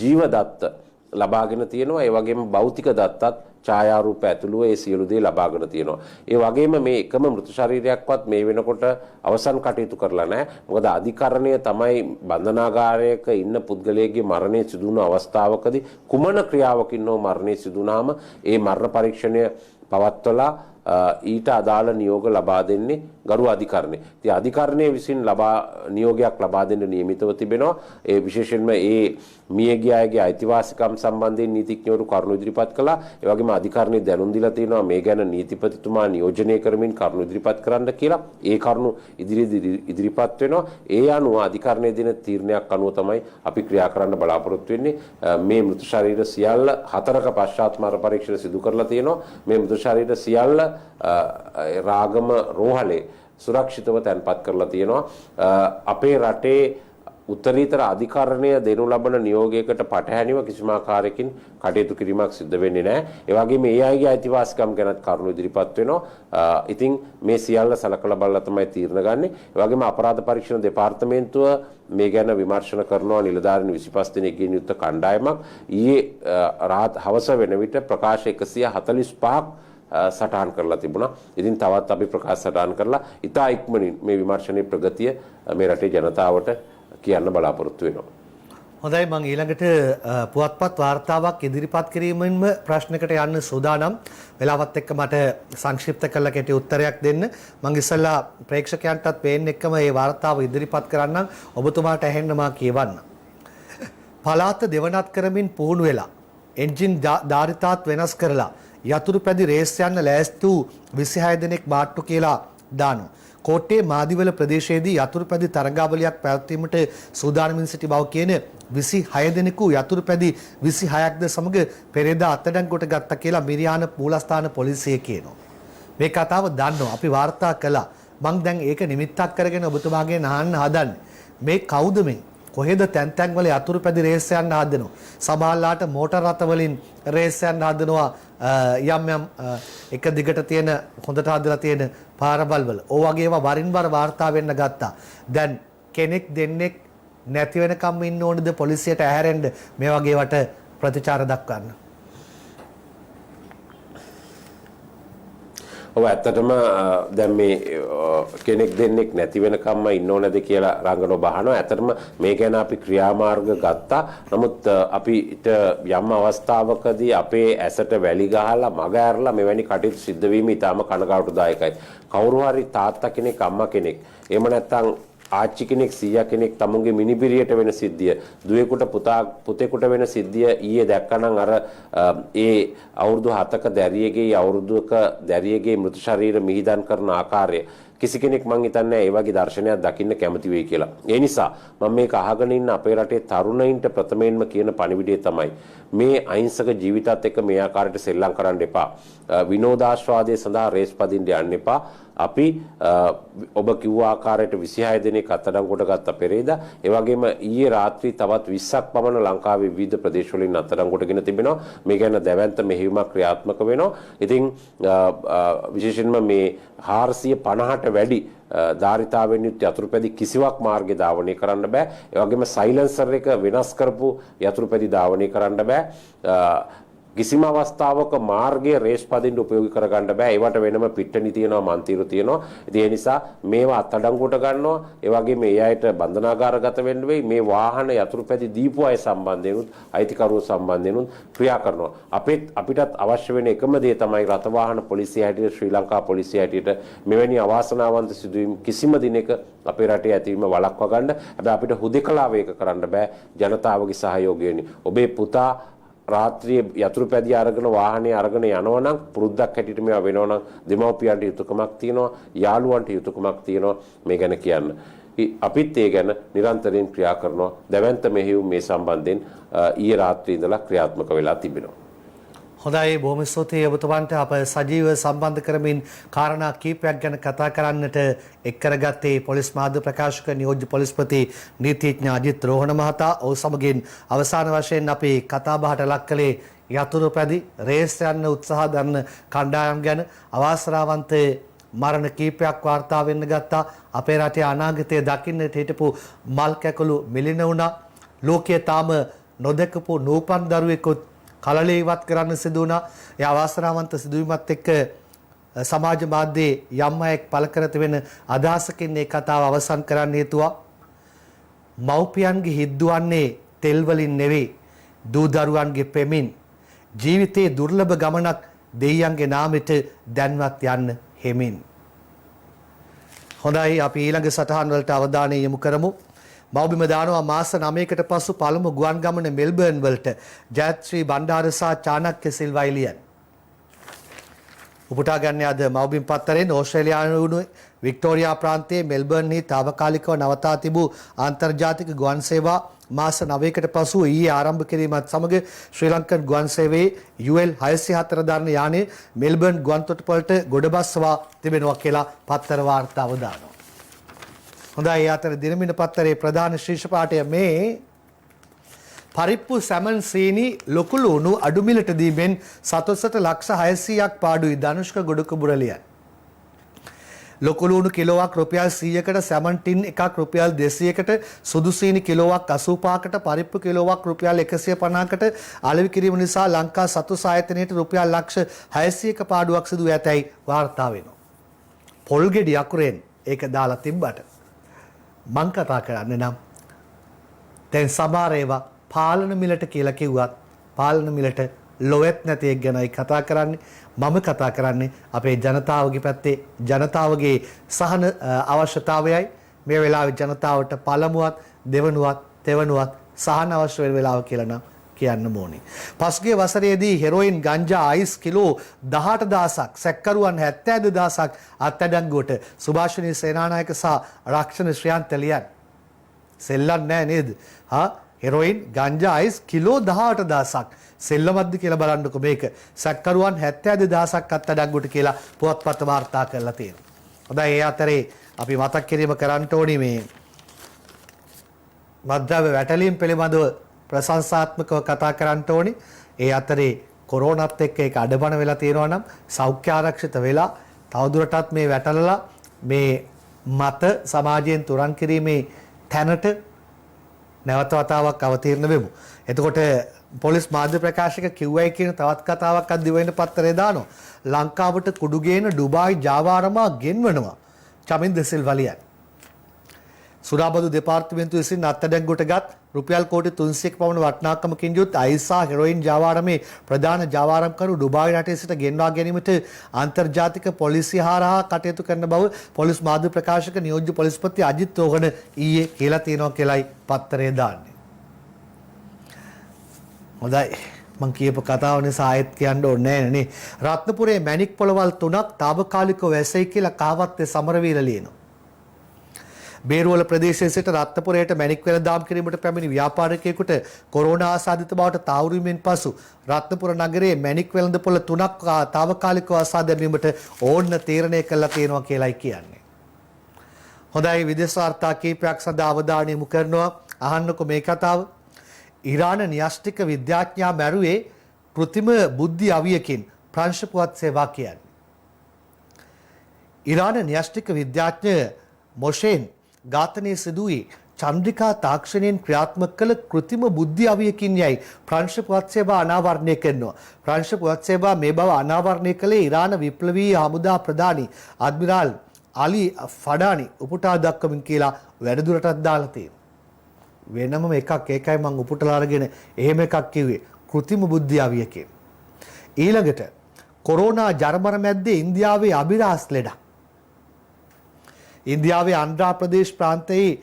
ජීවදත්ත ලබාගෙන තියෙනවා. ඒ වගේම භෞතික දත්තත් ඡායාරූප ඇතුළුව ඒ සියලු දේ ලබාගෙන තියෙනවා. ඒ වගේම මේ එකම මృత ශරීරයක්වත් මේ වෙනකොට අවසන් කටයුතු කරලා නැහැ. මොකද අධිකරණය තමයි බන්ධනාගාරයක ඉන්න පුද්ගලයෙක්ගේ මරණය සිදු වුණු අවස්ථාවකදී කුමන ක්‍රියාවකින් හෝ මරණය සිදු වුණාම ඒ මරණ පරීක්ෂණය පවත්වලා ඊට අදාළ නියෝග ලබා දෙන්නේ ගරු අධිකරණය. ඉතින් අධිකරණයේ විසින් නියෝගයක් ලබා දෙන්න නියමිතව තිබෙනවා. ඒ විශේෂයෙන්ම ඒ මියගිය අයගේ අයිතිවාසිකම් සම්බන්ධයෙන් නීතිඥවරු කරුණු ඉදිරිපත් කළා. ඒ වගේම අධිකරණයේ දැනුම් දීලා තියෙනවා මේ ගැන නීතිපතිතුමා නියෝජනය කරමින් කරුණු ඉදිරිපත් කරන්න කියලා. ඒ කරුණු ඉදිරිපත් වෙනවා. ඒ අනුව අධිකරණයේ දෙන තීරණයක් අනුව තමයි අපි ක්‍රියා කරන්න බලාපොරොත්තු වෙන්නේ. මේ මృత ශරීර සියල්ල 4ක පශ්චාත් මරණ පරීක්ෂණ සිදු කරලා තියෙනවා. මේ මృత ශරීර සියල්ල රාගම රෝහලේ සුරක්ෂිතව තැන්පත් කරලා තියෙනවා. අපේ රටේ උත්තරීතර අධිකරණය දෙනු ලබන නියෝගයකට පටහැනිව කිසිම ආකාරයකින් කටයුතු කිරීමක් සිද්ධ වෙන්නේ නැහැ. ඒ වගේම ඒ අයගේ අයිතිවාසිකම් ගැනත් කරුණු ඉදිරිපත් වෙනවා. ඉතින් මේ සියල්ල සලකලා බලලා තමයි තීරණ ගන්නෙ. ඒ වගේම අපරාධ පරීක්ෂණ දෙපාර්තමේන්තුව මේ ගැන විමර්ශන කරනවා. නිලධාරීන් 25 දෙනෙක්ගෙන් යුක්ත කණ්ඩායමක් ඊයේ හවස වෙන විට ප්‍රකාශ 145ක් සටහන් කරලා තිබුණා. ඉතින් තවත් අපි ප්‍රකාශ සටහන් කරලා ඉතා ඉක්මනින් මේ විමර්ශනයේ ප්‍රගතිය මේ රටේ ජනතාවට කියන්න බලාපොරොත්තු වෙනවා. හොඳයි මම ඊළඟට පුවත්පත් වාර්තාවක් ඉදිරිපත් කිරීමෙන්ම ප්‍රශ්නකට යන්න සූදානම්. වෙලාවත් එක්ක මට සංක්ෂිප්ත කරලා කෙටි උත්තරයක් දෙන්න. මම ඉස්සෙල්ලා ප්‍රේක්ෂකයන්ටත් පේන්න එක්කම මේ වාර්තාව ඉදිරිපත් කරන්නම්. ඔබතුමාට ඇහෙන්න මා කියවන්න. පළාත දෙවනත් කරමින් පුහුණු වෙලා එන්ජින් ධාරිතාත් වෙනස් කරලා යතුරු පැදි රේස් යන්න ලෑස්ති වූ 26 දෙනෙක් මාට්ටු කියලා දානවා. කෝට්ටේ මාදිවල ප්‍රදේශයේදී යතුරු පැදි තරඟාවලියක් පැවැත්වීමට සූදානමින් සිටි බව කියන 26 දෙනෙකු යතුරු පැදි 26ක්ද සමග පෙරේදා අත්අඩංගුවට ගත්තා කියලා මිරියාන මූලස්ථාන පොලිසිය කියනවා. මේ කතාව දන්නවා අපි වාර්තා කළා. මං දැන් ඒක නිමිත්තක් කරගෙන ඔබතුමාගෙන් අහන්න හදන්නේ. මේ කවුද මේ? කොහෙද තැන් තැන් වල යතුරු පැදි රේස් යන්න හදනවා. සමහරලාට මෝටර රථ වලින් රේස් යන්න හදනවා. යම් එක දිගට තියෙන හොඳට හදලා තියෙන පාරවල් වල. ඕ වගේ ඒවා වරින් වර වාර්තා වෙන්න ගත්තා. දැන් කෙනෙක් දෙන්නෙක් නැති වෙනකම් ඉන්න ඕනද පොලිසියට ඇහැරෙන්න මේ වගේ වට ප්‍රතිචාර දක්වන්න? ඔව් ඇත්තටම දැන් මේ කෙනෙක් දෙන්නෙක් නැති වෙනකම්ම ඉන්න ඕනද කියලා රංගනෝ බහනවා. ඇත්තටම මේ ගැන අපි ක්‍රියාමාර්ග ගත්තා. නමුත් අපිට යම් අවස්ථාවකදී අපේ ඇසට වැලි ගහලා මග ඇරලා මෙවැනි කටයුතු සිද්ධ වීම ඉතාම කනගාටුදායකයි. කවුරු හරි තාත්තා කෙනෙක් අම්මා කෙනෙක් එහෙම නැත්නම් ආච්චි කෙනෙක් සීයා කෙනෙක් තමුන්ගේ මිනිබිරියට වෙන සිද්ධිය දුවෙකුට පුතෙකුට වෙන සිද්ධිය ඊයේ දැක්කනම් අර ඒ අවුරුදු 7ක දැරියගේ අවුරුදුක දැරියගේ මృత ශරීර මිහිදන් කරන ආකාරය කිසි කෙනෙක් මං හිතන්නේ ඒ වගේ දර්ශනයක් දකින්න කැමති වෙයි කියලා. ඒ නිසා මම මේක අහගෙන ඉන්න අපේ රටේ තරුණයින්ට ප්‍රථමයෙන්ම කියන පණිවිඩය තමයි මේ අහිංසක ජීවිතات එක්ක මේ ආකාරයට සෙල්ලම් කරන්න එපා. විනෝදාස්වාදයේ සඳහා රේස් පදින්න යන්න එපා. අපි ඔබ කිව්ව ආකාරයට 26 දිනක අත්අඩංගුවට ගත්ත පෙරේදා ඒ වගේම ඊයේ රාත්‍රී තවත් 20ක් පමණ ලංකාවේ විවිධ ප්‍රදේශවලින් අත්අඩංගුවටගෙන තිබෙනවා. මේ ගැන දැවැන්ත මෙහෙයුමක් ක්‍රියාත්මක වෙනවා. ඉතින් විශේෂයෙන්ම මේ 450ට වැඩි ධාරිතාවෙන් යුත් යතුරුපැදි කිසිවක් මාර්ගය ධාවනය කරන්න බෑ. ඒ වගේම සයිලන්සර් එක වෙනස් කරපු යතුරුපැදි ධාවනය කරන්න බෑ. කිසිම අවස්ථාවක මාර්ගයේ රේස් පදින්න උපයෝගී කරගන්න බෑ. ඒවට වෙනම පිට්ටනි තියෙනවා, මන්තිරු තියෙනවා. ඉතින් ඒ නිසා මේවා අත්අඩංගුවට ගන්නවා. ඒ වගේම මේ අයට බන්ධනාගාරගත වෙන්න වෙයි. මේ වාහන යතුරුපැදි දීපු අය සම්බන්ධයෙන් උත් අයිතිකරුවෝ සම්බන්ධයෙන් උත් ක්‍රියා කරනවා. අපිටත් අවශ්‍ය වෙන එකම දේ තමයි රථ වාහන පොලිසිය හැටියට ශ්‍රී ලංකා පොලිසිය හැටියට මෙවැනි අවාසනාවන්ත සිදුවීම් කිසිම දිනක අපේ රටේ ඇතිවීම වළක්වා ගන්න. හැබැයි අපිට හුදෙකලාව ඒක කරන්න බෑ. ජනතාවගේ සහයෝගයෙන්. ඔබේ පුතා රාත්‍රියේ යතුරුපැදිය අරගෙන වාහනේ අරගෙන යනවා නම් පුරුද්දක් හැටියට මේවා වෙනවා නම් දෙමව්පියන්ට යුතුයකමක් තියෙනවා, යාළුවන්ට යුතුයකමක් තියෙනවා මේ ගැන කියන්න. අපිත් ඒ ගැන නිරන්තරයෙන් ක්‍රියා කරනවා. දැවැන්ත මෙහෙයුම් මේ සම්බන්ධයෙන් ඊයේ රාත්‍රියේ ඉඳලා ක්‍රියාත්මක වෙලා තිබෙනවා. හොඳයි, බොහොම ස්තුතියි ඔබතුමන්ට. අප සජීව සම්බන්ධ කරමින් කාරණා කීපයක් ගැන කතා කරන්නට එක් කරගත්තේ පොලිස් මාධ්‍ය ප්‍රකාශක නියෝජ්‍ය පොලිස්පති නීතිඥ අජිත් රෝහණ මහතා. ඔහු සමගින් අවසාන වශයෙන් අපි කතා බහට ලක් කළේ යතුරුපැදි රේස් යන්න උත්සාහ දරන කණ්ඩායම් ගැන. අවාසනාවන්ත මරණ කීපයක් වාර්තා වෙන්න ගත්තා. අපේ රටේ අනාගතය දකින්නට හිටපු මල් කැකුළු මිලින වුණා. ලෝකයේ තාම නොදකපු නූපන් දරුවෙකුත් කලලේවත් කරන්න සිදු වුණා. ඒ අවාසනාවන්ත සිදුවීමත් එක්ක සමාජ මාධ්‍යයේ යම් අයෙක් පළ කර තිබෙන අදහසකින් මේ කතාව අවසන් කරන්න හේතුවා මව්පියන්ගේ හිද්දුවන්නේ තෙල් වලින් නෙවෙයි, දූ දරුවන්ගේ පෙමින්. ජීවිතයේ දුර්ලභ ගමනක් දෙයියන්ගේ නාමෙට දැන්වත් යන්න හෙමින්. හොඳයි, අපි ඊළඟ සටහන් වලට අවධානය යොමු කරමු. මව්බිම දානවා මාස 9කට පසු පළමු ගුවන් ගමන මෙල්බර්න් වලට. ජයත්‍රී බණ්ඩාර සහ චාණක්‍ය සිල්වා එළියන්. උපුටා ගන්න අද මව්බිම් පත්තරෙන් ඕස්ට්‍රේලියානු වික්ටෝරියා ප්‍රාන්තයේ මෙල්බර්න්හි තාවකාලිකව නවතා තිබූ අන්තර්ජාතික ගුවන් සේවා මාස 9කට පසු ඊයේ ආරම්භ කිරීමත් සමග ශ්‍රී ලංකන් ගුවන් සේවයේ UL 604 දරන යානය මෙල්බර්න් ගුවන් තොටුපළට ගොඩබස්වා තිබෙනවා කියලා පත්තර වාර්තාව දානවා. හොඳයි, අතර දිනමින පත්තරේ ප්‍රධාන ශීර්ෂ පාඨය මේ පරිප්පු සැමන් සීනි ලොකු ලුණු අඩු මිලට දීමෙන් සතොස්සට ලක්ෂ 600ක් පාඩුයි. ධනුෂ්ක ගොඩකුඹුරලියන්. ලොකු ලුණු කිලෝවක් රුපියල් 100කට, සැමන් ටින් එකක් රුපියල් 200කට, සුදු සීනි කිලෝවක් 85කට, පරිප්පු කිලෝවක් රුපියල් 150කට අලෙවි කිරීම නිසා ලංකා සතුස් ආයතනයට රුපියල් ලක්ෂ 600ක පාඩුවක් සිදු ඇතැයි වාර්තා වෙනවා. පොල් ගෙඩි අකුරෙන් ඒක දාලා තිබ්බට මං කතා කරන්නේ නම් දැන් සමහර ඒවා පාලන මිලට කියලා කිව්වත් පාලන මිලට ලොවෙත් නැති එක ගැනයි කතා කරන්නේ. මම කතා කරන්නේ අපේ ජනතාවගේ පැත්තේ ජනතාවගේ සහන අවශ්‍යතාවයයි. මේ වෙලාවේ ජනතාවට පළමුවත් දෙවනුවත් තෙවනුවත් සහන අවශ්‍ය වෙන වෙලාව කියලා නම් කියන්න ඕනේ. පසුගිය වසරේදී හෙරොයින් ගංජා අයිස් කිලෝ 18000ක් සැකකරුවන් 72000ක් අත්අඩංගුවට සුභාෂිනී සේනානායක සහ රක්ෂණ ශ්‍රියන්ත ලියන්. සෙල්ලම් නෑ නේද? හෙරොයින් ගංජා අයිස් කිලෝ 18000ක් සෙල්ලමක්ද කියලා බලන්නකො මේක. සැකකරුවන් 72000ක් අත්අඩංගුවට කියලා පුවත්පත වාර්තා කරලා තියෙනවා. හොඳයි, ඒ අතරේ අපි මතක් කිරීම කරන්න ඕනේ මේ මද්ද්‍රව්‍ය වැටලීම් පිළිබඳව ප්‍රශංසාත්මකව කතා කරන්න ඕනේ. ඒ අතරේ කොරෝනාත් එක්ක ඒක අඩබන වෙලා තියෙනවා නම් සෞඛ්‍ය ආරක්ෂිත වෙලා තවදුරටත් මේ වැටලලා මේ මත සමාජයෙන් තුරන් කිරීමේ තැනට නැවත වතාවක් අවතීර්ණ වෙමු. එතකොට පොලිස් මාධ්‍ය ප්‍රකාශක කිව්වයි කියන තවත් කතාවක් අද දිවෙන පත්තරේ දානවා. ලංකාවට කුඩු ගේන ඩුබායි ජාවාරමා ගෙන්වනවා. චමින්ද සිල්වලියන්. සුරාබදු දෙපාර්තමේන්තුව විසින් අත්අඩංගුවටගත් රුපියල් කෝටි 300ක පමණ වටිනාකමකින් යුත් අයිසා හෙරොයින් ජාවාරමේ ප්‍රධාන ජාවාරම්කරු ඩුබායි රටේ සිට ගෙන්වා ගැනීමට අන්තර්ජාතික පොලිසිය හරහා කටයුතු කරන බව පොලිස් මාධ්‍ය ප්‍රකාශක නියෝජ්‍ය පොලිස්පති අජිත් රෝහණ ඊයේ කියලා තියෙනවා කියලායි පත්තරේ දාන්නේ. හොඳයි මං කියපු කතාව නිසා ආයෙත් කියන්න ඕනේ නෑනේ. රත්නපුරේ මැණික් පොළවල් 3ක් తాවකාලිකව වැසෙයි කියලා කාවත්තේ සමරවීර ලියනවා. බේරුවල ප්‍රදේශයේ සිට රත්නපුරයට මැණික් වෙළඳාම් කිරීමට පැමිණි ව්‍යාපාරිකයෙකුට කොරෝනා ආසාදිත බවට තාවුරු වීමෙන් පසු රත්නපුර නගරයේ මැණික් වෙළඳපොළ 3ක් తాවකාලිකව ආසා දැමීමට ඕන්න තීරණය කළා තියෙනවා කියලායි කියන්නේ. හොඳයි විදේශ වාර්තා කීපයක් සඳහා අවධානය යොමු කරනවා. අහන්නකො මේ කතාව. ඉරාන න්‍යෂ්ටික විද්‍යාඥයා මැරුවේ કૃත්‍රිම බුද්ධි අවියකින් ප්‍රංශ පුවත් සේවා කියන්නේ. ඉරාන න්‍යෂ්ටික විද්‍යාඥ මොෂෙන් ඝාතනයේ සිදුවී චන්ද්‍රිකා තාක්ෂණයෙන් ක්‍රියාත්මක කළ કૃත්‍රිම බුද්ධි අවියකින් යයි ප්‍රංශ පුවත් සේවා අනාවරණය කරනවා. ප්‍රංශ පුවත් සේවා මේ බව අනාවරණය කළේ ඉරාන විප්ලවීය හමුදා ප්‍රධානී අඩ්මිරාල් අලි ෆඩානි උපුටා දක්වමින් කියලා වැඩිදුරටත් දාලා තියෙනවා. වෙනම එකක් ඒකයි මම උපුටලා අරගෙන එහෙම එකක් කිව්වේ કૃත්‍රිම බුද්ධි අවියකින්. ඊළඟට කොරෝනා ජර්මන මැද්දේ ඉන්දියාවේ අබිරහස් ලෙඩක්. ඉන්දියාවේ ආන්ධ්‍ර ප්‍රදේශ ප්‍රාන්තයේ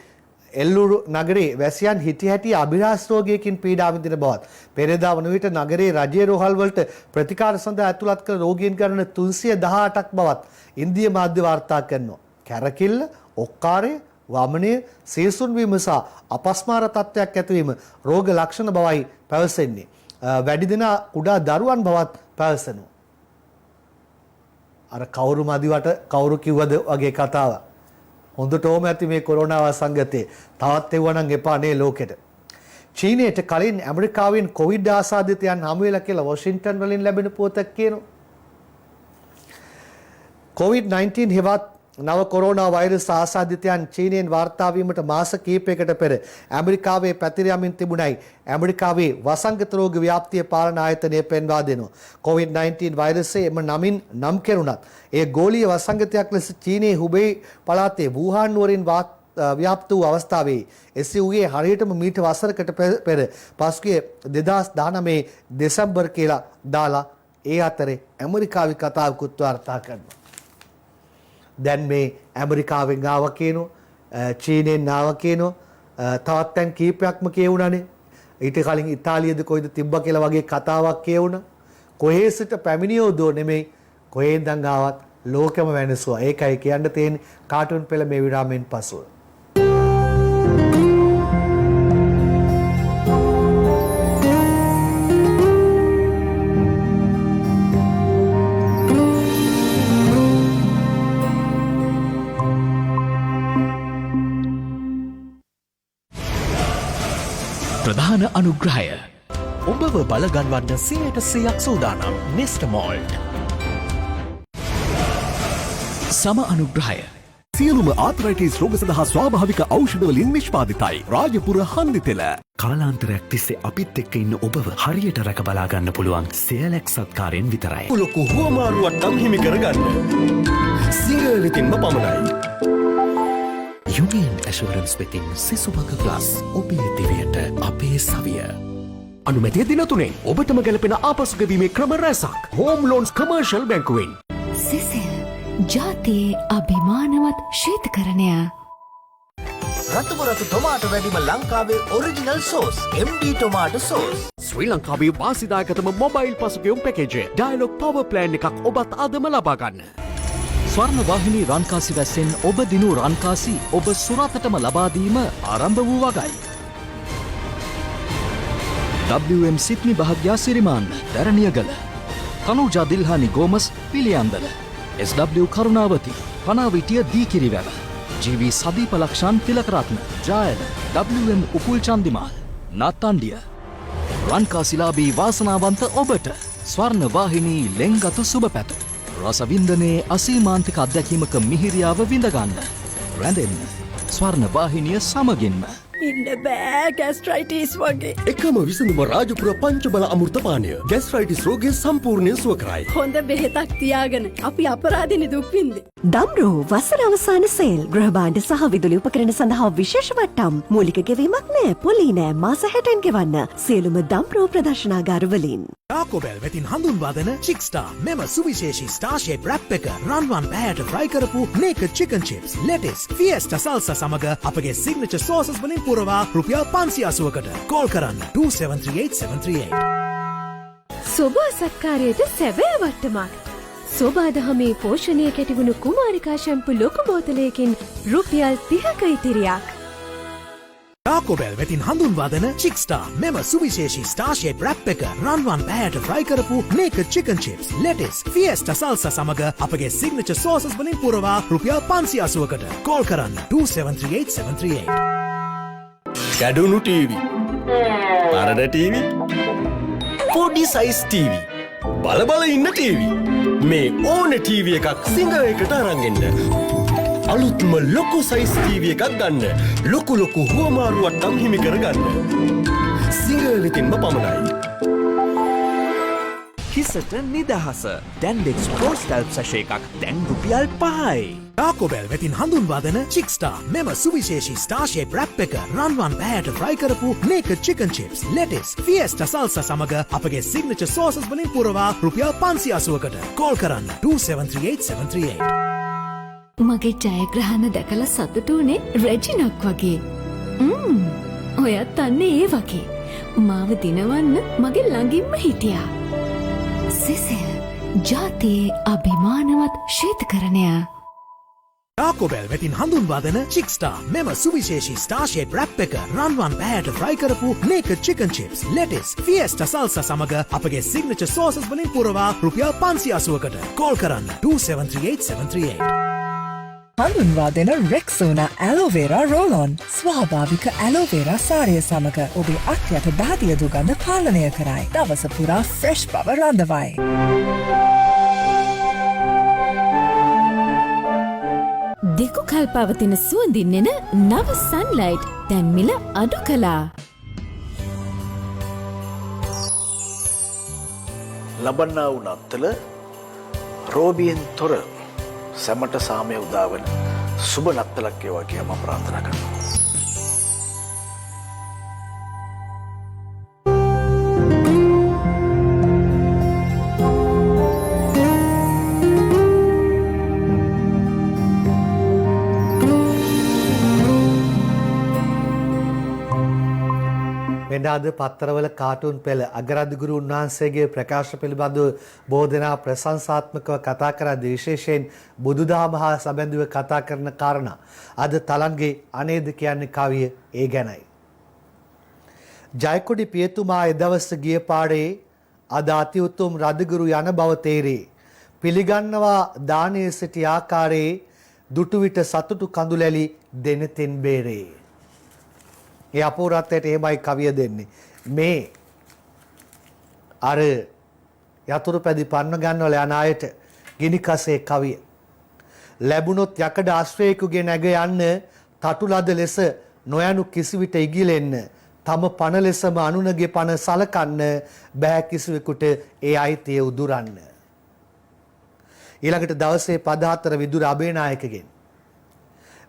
එල්ලුරු නගරේ වැසියන් හිටි හැටි අබිරහස් රෝගයකින් පීඩා විඳින බවත් පෙරේදා වන විට නගරේ රජයේ රෝහල් වලට ප්‍රතිකාර සඳහා ඇතුළත් කළ රෝගීන් ගණන 318ක් බවත් ඉන්දිය මාධ්‍ය වාර්තා කරනවා. කැරකිල්ල, ඔක්කාරය, වමනය, සීසුන් වීම සහ අපස්මාර තත්ත්වයක් ඇතිවීම රෝග ලක්ෂණ බවයි පැවසෙන්නේ. වැඩි දෙනා කුඩා දරුවන් බවත් පැවසෙනවා. අර කවුරු මදිවට කවුරු කිව්වද වගේ කතාවක්. හොඳටම ඇති මේ කොරෝනා වසංගතේ. තවත් එවනම් එපා නේ ලෝකෙට. චීනයට කලින් ඇමරිකාවෙන් කොවිඩ් ආසාදිතයන් හමු වෙලා කියලා වොෂින්ටන් වලින් ලැබෙන පුවතක් කියනවා. COVID-19 හෙවත් නව කොරෝනා වෛරස් ආසාදිතයන් චීනයෙන් වාර්තා වීමට මාස කිහිපයකට පෙර ඇමරිකාවේ පැතිර යමින් තිබුණයි ඇමරිකාවේ වසංගත රෝග ව්‍යාප්තිය පාලන ආයතනය පෙන්වා දෙනවා. COVID-19 වෛරසය එම නමින් නම් කෙරුණත් ඒ ගෝලීය වසංගතයක් ලෙස චීනයේ හුබෙයි පළාතේ වූහාන් නුවරින් ව්‍යාප්ත වූ අවස්ථාවේ එසේ වූයේ හරියටම මීට වසරකට පෙර පසුගිය 2019 දෙසැම්බර් කියලා දාලා ඒ අතරේ ඇමරිකාවේ කතාවකුත් වාර්තා කරනවා. දැන් මේ ඇමරිකාවෙන් ආව කියනෝ චීනෙන් ආව කියනෝ තවත් තැන් කීපයක්ම කියවුණානේ. ඊට කලින් ඉතාලියද කොයිද තිබ්බ කියලා වගේ කතාවක් කියවුණා. කොහේ සිට පැමිණියෝදෝ නෙමෙයි කොහේ ඉඳන් ආවත් ලෝකෙම වෙනසුවා. ඒකයි කියන්න තියෙන්නේ කාටුන් පෙළ මේ විරාමයෙන් පසුව. ප්‍රධාන අනුග්‍රහය ඔබව බලගන්වන්න 100% සූදානම් නෙස්ටමෝල්ට්. සම අනුග්‍රහය සියලුම ආතරයිටිස් රෝග සඳහා ස්වාභාවික ඖෂධවලින් නිෂ්පාදිතයි. රාජපුර හන්දිතෙල. කාලාන්තරයක් තිස්සේ අපිත් එක්ක ඉන්න ඔබව හරියට රැක බලා ගන්න පුළුවන් සෙලෙක් සත්කාරයෙන් විතරයි. ලොකු හුවමාරුවක් නම් හිමි කරගන්න. සිංහලෙකින්ම පමණයි. යුනියන් ඇෂුරන්ස් වෙතින් සිසුවක ග්ලාස් ඔබේ දිවයට අපේ සවිය. අනුමැතිය දින 3 ඔබටම ගැලපෙන ආපසු ගෙවීමේ ක්‍රම රැසක් හෝම් ලෝන්ස් කමර්ෂල් බැංකුවෙන්. සිසිල් ජාතියේ අභිමානවත් ශීතකරණය. රතුමරතු ටොමාටෝ වැඩිම ලංකාවේ original sauce MD tomato sauce. ශ්‍රී ලංකාවේ වාසිදායකතම මොබයිල් පසුගියුම් පැකේජ් ඩයලොග් පවර් ප්ලෑන් එකක් ඔබත් අදම ලබා ගන්න. ස්වර්ණ වාහිනී රන්කාසි වැස්සෙන් ඔබ දිනූ රන්කාසි ඔබ සුරතටම ලබාදීම ආරම්භ වූ වගයි. WM සිත්නි භාග්‍යා Sirimanna Deraniyagala Thanuja Dilhani Gomes Piliyandala SW Karunawathi පනාවිටිය දීකිරිවැව GV Sadeepa Lakshan Tilakaratne ජායල WM Upul Chandimal නත්තන්ඩිය රන්කාසිලාබී වාසනාවන්ත ඔබට ස්වර්ණ වාහිනී ලෙංගතු සුබ පැතු රසවින්දනයේ අසීමාන්තික අත්දැකීමක මිහිරියාව විඳගන්න රැඳෙන්න ස්වර්ණ වාහිනිය සමගින්ම ඉන්න බෑ ගැස්ට්‍රයිටිස් වගේ. එකම විසඳුම රාජපුර පංචබල අමෘතපානය ගැස්ට්‍රයිටිස් රෝගය සම්පූර්ණයෙන් සුව කරයි. හොඳ බෙහෙතක් තියාගෙන අපි අපරාධෙනි දුක් විඳින්නේ. දම්රෝ වසර අවසාන සේල් ගෘහභාණ්ඩ සහ විදුලි උපකරණ සඳහා විශේෂ වට්ටම් මූලික ගෙවීමක් නෑ පොලී නෑ මාස 60න් ගෙවන්න සියලුම දම්රෝ ප්‍රදර්ශනාගාර වලින්. ටාකෝබෙල් වෙතින් හඳුන්වාදන චික්ස්ටා මෙම සුවිශේෂී ස්ටාර් ෂේප් රැප් එක රන්වන් පැහැයට ෆ්‍රයි කරපු නේකඩ් චිකන් චිප්ස් ලෙටිස් ෆියස්ටා සල්සා සමග අපගේ සිග්නේචර් සෝසස් වලින් පුරවා රුපියල් 580කට කෝල් කරන්න 273873. සෝබා සත්කාරයට සැබෑ වට්ටමක්. සෝබා දහමේ පෝෂණය කැටිවුණු කුමාරිකා ෂැම්පු ලොකු බෝතලයකින් රුපියල් 30ක ඉතිරියක්. ටාකෝබෙල් වෙතින් හඳුන්වාදන චික්ස්ටා මෙම සුවිශේෂී ස්ටාර් ෂේප් රැප් එක රන්වන් පැහැයට ෆ්‍රයි කරපු නේකඩ් චිකන් චිප්ස් ලෙටිස් ෆියස්ටා සල්සා සමග අපගේ සිග්නේචර් සෝසස් වලින් පුරවා රුපියල් 580කට කෝල් කරන්න 273873. කැඩුණු ටීවී අරඩ ටීවී පොඩි සයිස් ටීවී බලබල ඉන්න ටීවී මේ ඕන ටීවී එකක් සිංහලයකට අරන්ගෙන්න අලුත්ම ලොකු සයිස් ටීවී එකක් ගන්න ලොකු හුවමාරුවට්ටම් හිමි කරගන්න සිංහලකින්ම පමණයි. හිසට නිදහස ඩැන්ඩෙක්ස් පෝස්ටල් සශය එකක් දැන් රුපියල් 5යි. ටාකෝබෙල් වෙතින් හඳුන්වාදන චික්ස්ටා මෙම සුවිශේෂී ස්ටාර් ෂේප් රැප් එක රන්වන් පැහැයට ෆ්‍රයි කරපු නේකඩ් චිකන් චිප්ස් ලෙටිස් ෆියස්ටා සල්සා සමග අපගේ සිග්නේචර් සෝසස් වලින් පුරවා රුපියල් 580කට කෝල් කරන්න 273873. මගේ ජයග්‍රහණ දැකලා සතුටු වුණේ රෙජිනක් වගේ. ඔයත් අන්න ඒ වගේ. මාව දිනවන්න මගේ ළඟින්ම හිටියා. සිසිල් ජාතියේ අභිමානවත් ශීතකරණය. ටාකෝබෙල් වෙතින් හඳුන්වාදන චික්ස්ටා මෙම සුවිශේෂී ස්ටාර් ෂේප් රැප් එක රන්වන් පැහැයට ෆ්‍රයි කරපු නේකඩ් චිකන් චිප්ස් ලෙටිස් ෆියස්ටා සල්සා සමග අපගේ සිග්නේචර් සෝසස් වලින් පුරවා රුපියල් 580කට කෝල් කරන්න 273873. හඳුන්වා දෙන රෙක්සෝනා ඇලෝවේරා රෝලොන් ස්වාභාවික ඇලෝවේරා සාරය සමග ඔබේ අත්යට බාදිය දුගඳ පාලනය කරයි. දවස පුරා ෆ්‍රෙෂ් බව රඳවයි. දෙකු කල් පවතින සුවඳින්නෙන නව සන්ලයිට් දැන් මිල අඩු කළා. ලබන්නා වූ නත්තල රෝබියෙන් තොර සැමට සාමය උදාවන සුබ නත්තලක් වේවා කියලා මම ප්‍රාර්ථනා කරනවා. මෙන්න අද පත්තරවල කාටුන් පෙළ අගරාධිගුරු උන්වහන්සේගේ ප්‍රකාශ පිළිබඳව බොහෝ දෙනා ප්‍රශංසාත්මකව කතා කරද්දී විශේෂයෙන් බුදුදහම හා සම්බන්ධව කතා කරන කාරණා අද තලන්ගේ අනේද කියන්නේ කවිය ඒ ගැනයි. ජයකොඩි පියතුමා එදවස ගිය පාඩේ අද අති උතුම් රදගුරු යන බව තේරේ. පිළිගන්නවා දානයේ සිටි ආකාරයේ දුටු විට සතුටු කඳුලැලි දෙනතෙන් බේරේ. ඒ අපූර්වත්වයට එහෙමයි කවිය දෙන්නේ. මේ අර යතුරු පැදි පන්න ගන්නවල යන අයට ගිනි කසේ කවිය. ලැබුණොත් යකඩ ආශ්‍රයකුගේ නැග යන්න තටුලද ලෙස නොයනු කිසිවිට ඉගිලෙන්න තම පණ ලෙසම අනුනගේ පණ සලකන්න බෑ කිසිවෙකුට ඒ අයිතිය උදුරන්න. ඊළඟට දවසේ පද 4 විදුර අබේනායකගෙන්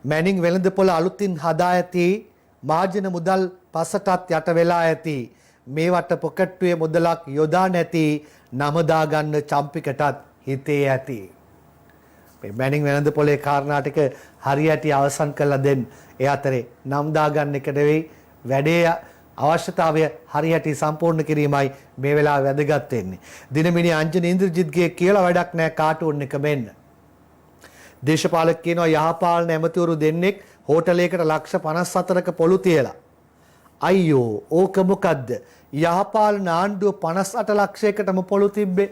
මැනින් වෙළඳපොළ අලුතින් හදා ඇති මාජන මුදල් පසටත් යට වෙලා ඇති මේවට පොකට්ටුවේ මුදලක් යොදා නැති නම දාගන්න චම්පිකටත් හිතේ ඇති. මේ මැනින් වෙනද පොලේ කාරණා ටික හරියට අවසන් කරලා දෙන්න. ඒ අතරේ නම් දාගන්න එක නෙවෙයි වැඩේ අවශ්‍යතාවය හරියට සම්පූර්ණ කිරීමයි මේ වෙලාව වැදගත් වෙන්නේ. දිනමිනි අංජන ඉන්ද්‍රජිත්ගේ කියලා වැඩක් නැහැ කාටුන් එක මෙන්න. දේශපාලක කියනවා යහපාලන ඇමතිවරු දෙන්නෙක් හෝටලයකට ලක්ෂ 54ක පොලු තියලා. අයියෝ ඕක මොකද්ද? යහපාලන ආණ්ඩුව 58 ලක්ෂයකටම පොලු තිබ්බේ.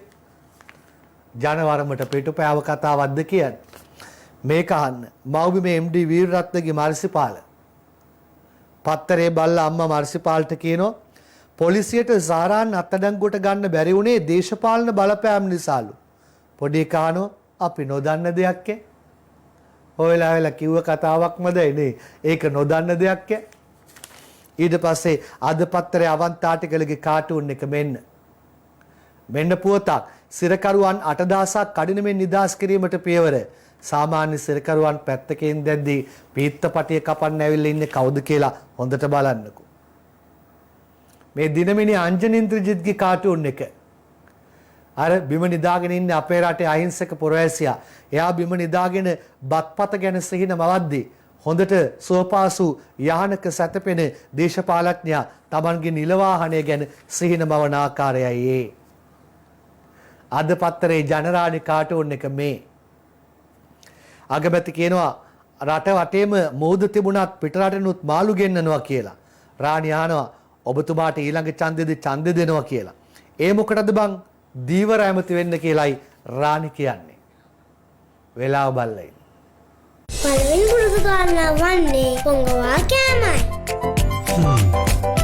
ජනවරමට පිටුපෑව කතාවක්ද කියන්නේ. මේක අහන්න. මව්බිමේ MD වීරරත්නගේ මර්සිපාල. පත්තරේ බල්ලා අම්මා මර්සිපාල්ට කියනවා පොලිසියට සාරාන් අත්අඩංගුවට ගන්න බැරි වුණේ දේශපාලන බලපෑම් නිසාලු. පොඩි කානෝ අපි නොදන්න දෙයක් ඔයලා වෙලා කිව්ව කතාවක්මද නේ. ඒක නොදන්න දෙයක් ඊට පස්සේ අද පත්තරේ අවන්ත ආටිකලගේ කාටුන් එක මෙන්න පුවතක් සිරකරුවන් 8000ක් කඩිනමින් නිදහස් කිරීමට පියවර. සාමාන්‍ය සිරකරුවන් පැත්තකින් දැද්දී පීත්තපටිය කපන්න ඇවිල්ලා ඉන්නේ කවුද කියලා හොඳට බලන්නකෝ. මේ දිනමිනි අංජනින්ද්‍රජිත්ගේ කාටුන් එක. අර බිම නිදාගෙන ඉන්නේ අපේ රටේ අහිංසක පුරවැසියා. එයා බිම නිදාගෙන බත්පත ගැන සිහින මවද්දී හොඳට සුවපාසු යහනක සැතපෙන දේශපාලඥයා Tamanගේ නිල වාහනය ගැන සිහින මවන ආකාරයයි ඒ. අද පත්තරේ ජනරාණි කාටුන් එක මේ. අගමැති කියනවා රට වටේම මෝද තිබුණත් පිටරටිනුත් මාළු ගෙන්නනවා කියලා. රාණි අහනවා ඔබතුමාට ඊළඟ ඡන්දෙදි ඡන්දෙ දෙනවා කියලා. ඒ මොකටද බං? දීවර ඇමති වෙන්න කියලායි රාණි කියන්නේ. වෙලාව බලලා පළවෙනි පුරුදු කාරණා වන්නේ පොංගවා කෑමයි.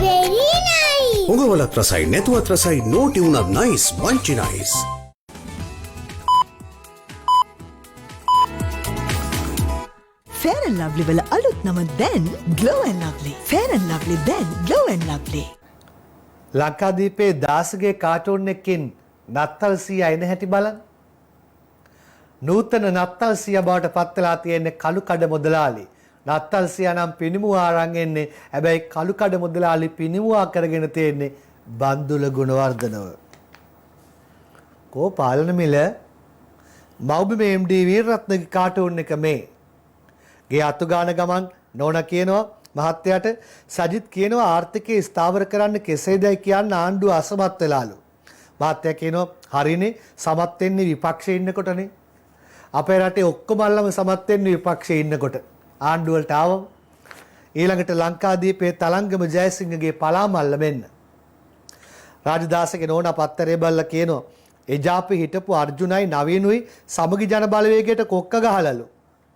very nice. පොඟවලත් රසයි නැතුවත් රසයි නෝටි උනත් nice Munchee nice. Fair and Lovely වල අලුත් නම දැන් Glow and Lovely. Fair and Lovely දැන් Glow and Lovely. ලංකාදීපේ දාසගේ කාටුන් එකකින් නත්තල් සීයා එන හැටි බලන්න. නූතන නත්තල් සීයා බවට පත් වෙලා තියෙන්නේ කළු කඩ මුදලාලි. නත්තල් සීයා නම් පිනිමුවා අරන් එන්නේ. හැබැයි කළු කඩ මුදලාලි පිනිමුවා කරගෙන තියෙන්නේ බන්දුල ගුණවර්ධනව. කෝ පාලන මිල මව්බිම MD වීරරත්නගේ කාටුන් එක මේ. ගේ අතු ගාන ගමන් නෝනා කියනවා මහත්තයාට සජිත් කියනවා ආර්ථිකය ස්ථාවර කරන්න කෙසේදයි කියන්න ආණ්ඩුව අසමත් වෙලාලු. මහත්තයා කියනවා හරිනේ සමත් වෙන්නේ විපක්ෂයේ ඉන්නකොටනේ. අපේ රටේ ඔක්කොම අල්ලම සමත් වෙන්නේ විපක්ෂයේ ඉන්නකොට. ආණ්ඩුව වලට ආවම ඊළඟට ලංකාදීපේ තලංගම ජයසිංහගේ පලාමල්ල මෙන්න. රාජදාසගේ නෝනා පත්තරේ බල්ලා කියනවා එජාපේ හිටපු අර්ජුනයි නවීනුයි සමගි ජන බලවේගයට කොක්ක ගහලලු.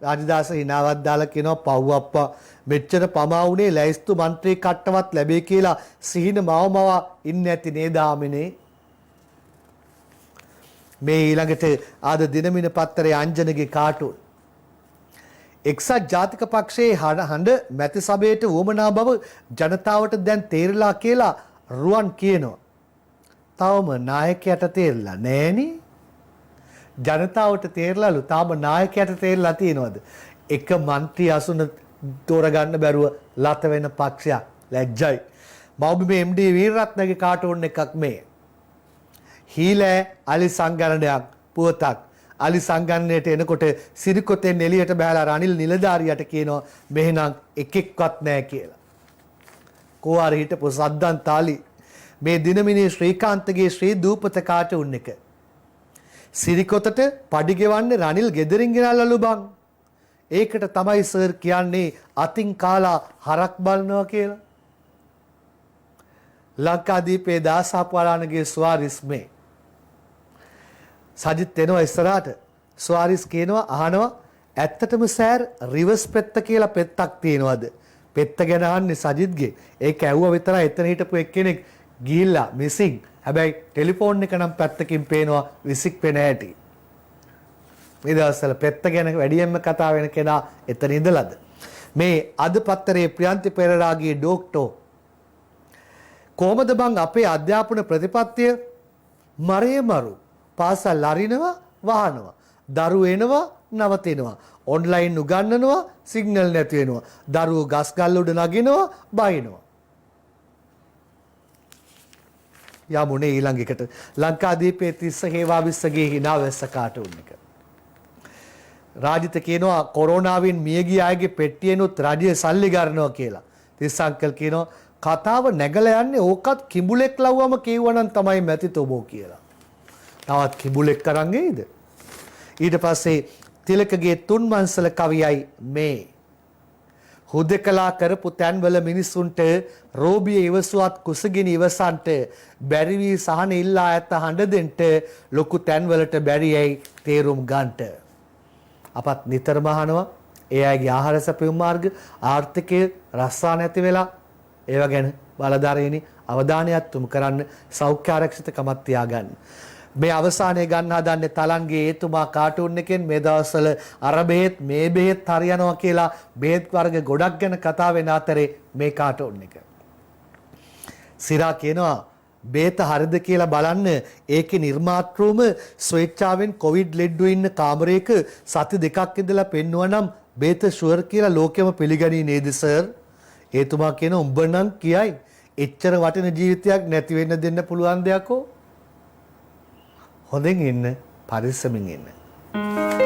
රාජදාස හිනාවක් දාලා කියනවා පව් අප්පා මෙච්චර පමා වුණේ ලැයිස්තු മന്ത്രി කට්ටවත් ලැබේ කියලා සිහින මවමව ඉන්නේ නැති නේද ආමිනේ. මේ ඊළඟට ආද දිනමින පත්තරේ අංජනගේ කාටුන්. එක්සත් ජාතික පක්ෂයේ හඬ මැති සභයට වුවමනා බව ජනතාවට දැන් තේරිලා කියලා රුවන් කියනවා. තවම නායකයට තේරිලා නෑනේ. ජනතාවට තේරලාලු තාම නායකයට තේරලා තියෙනවද? එක മന്ത്രി අසුන තෝරගන්න බැරුව ලත වෙන පක්ෂයක් ලැජ්ජයි. මව්බිම MD වීරරත්නගේ කාටුන් එකක් මේ. හීලෑ අලි සංගණනයක් පුවතක්. අලි සංගණනයට එනකොට සිරිකොතෙන් එළියට බහලා රනිල් නිලධාරියට කියනවා මෙහෙනම් එකෙක්වත් නැහැ කියලා. කෝවාර හිටපු සද්දන් තාලි මේ දිනමිනේ ශ්‍රීකාන්තගේ ශ්‍රී දූපත කාටුන් එක. සිරිකොතට පඩි ගෙවන්නේ රනිල් ගෙදරින් ගෙනල්ලාලු බං. ඒකට තමයි සර් කියන්නේ අතින් කාලා හරක් බලනවා කියලා. ලංකාදීපේ දාසාප්පාරාණගේ ස්වාරිස් මේ. සජිත් එනවා ඉස්සරහට. ස්වාරිස් කියනවා අහනවා ඇත්තටම සර් රිවර්ස් පෙත්ත කියලා පෙත්තක් තියෙනවද? පෙත්ත ගැන අහන්නේ සජිත්ගේ. ඒක ඇහුවා විතරයි එතන හිටපු එක්කෙනෙක් ගිහිල්ලා මිසින්. හැබැයි ටෙලිෆෝන් එක නම් පැත්තකින් පේනවා විසික් වෙන හැටි. මේ දවස්වල පෙත්ත ගැන වැඩියෙන්ම කතා වෙන කෙනා එතන ඉඳලාද. මේ අද පත්තරේ ප්‍රියන්ති පෙරේරාගේ ඩොක්ටර් කොහමද බං අපේ අධ්‍යාපන ප්‍රතිපත්තිය මරේ මරු පාසල් අරිනවා වහනවා දරුවෝ එනවා නවතිනවා ඔන්ලයින් උගන්වනවා සිග්නල් නැති වෙනවා දරුවෝ ගස් ගල් උඩ නගිනවා බයිනවා. යමුනේ ඊළඟ එකට ලංකාදීපේ තිස්ස හේවාවිස්සගේ හිනාවැස්ස කාටුන් එක. රාජිත කියනවා කොරෝනාවෙන් මිය ගිය අයගේ පෙට්ටියෙනුත් රජය සල්ලි ගන්නවා කියලා. තිස්ස අංකල් කියනවා කතාව නැගලා යන්නේ ඕකත් කිඹුලෙක් ලව්වම කියවනම් තමයි මැතිතොබෝ කියලා. තවත් කිඹුලෙක් කරන් ගේද? ඊට පස්සේ තිලකගේ තුන්මන්සල කවියයි මේ. හුදකලා කරපු තැන්වල මිනිසුන්ට රෝබිය ඉවසුවත් කුසගිනි ඉවසන්ට බැරි වී සහන ඉල්ලා ඇත හඬ දෙන්න ලොකු තැන්වලට බැරියයි තේරුම් ගන්නට. අපත් නිතරම අහනවා ඒ අයගේ ආහාර සැපයුම් මාර්ග ආර්ථිකය රස්සා නැති වෙලා ඒවා ගැන බලධාරීනි අවධානයක් යොමු කරන්න සෞඛ්‍ය ආරක්ෂිතකමක් තියාගන්න. මේ අවසානයේ ගන්න හදන්නේ තලන්ගේ ඒතුමා කාටුන් එකෙන් මේ දවස්වල අර බෙහෙත් මේ බෙහෙත් හරියනවා කියලා බෙහෙත් වර්ග ගොඩක් ගැන කතා වෙන අතරේ මේ කාටුන් එක. සිරා කියනවා බේත හරිද කියලා බලන්න ඒකේ නිර්මාතෘවම ස්වේච්ඡාවෙන් කොවිඩ් ලෙඩ්ඩු ඉන්න කාමරයක සති දෙකක් ඉඳලා පෙන්නුවා නම් බේත ෂුවර් කියලා ලෝකෙම පිළිගනී නේද සර්? ඒතුමා කියන උඹ නම් කියයි එච්චර වටින ජීවිතයක් නැති වෙන්න දෙන්න පුළුවන් දෙයක්ෝ. හොඳින් ඉන්න, පරිස්සමින් ඉන්න.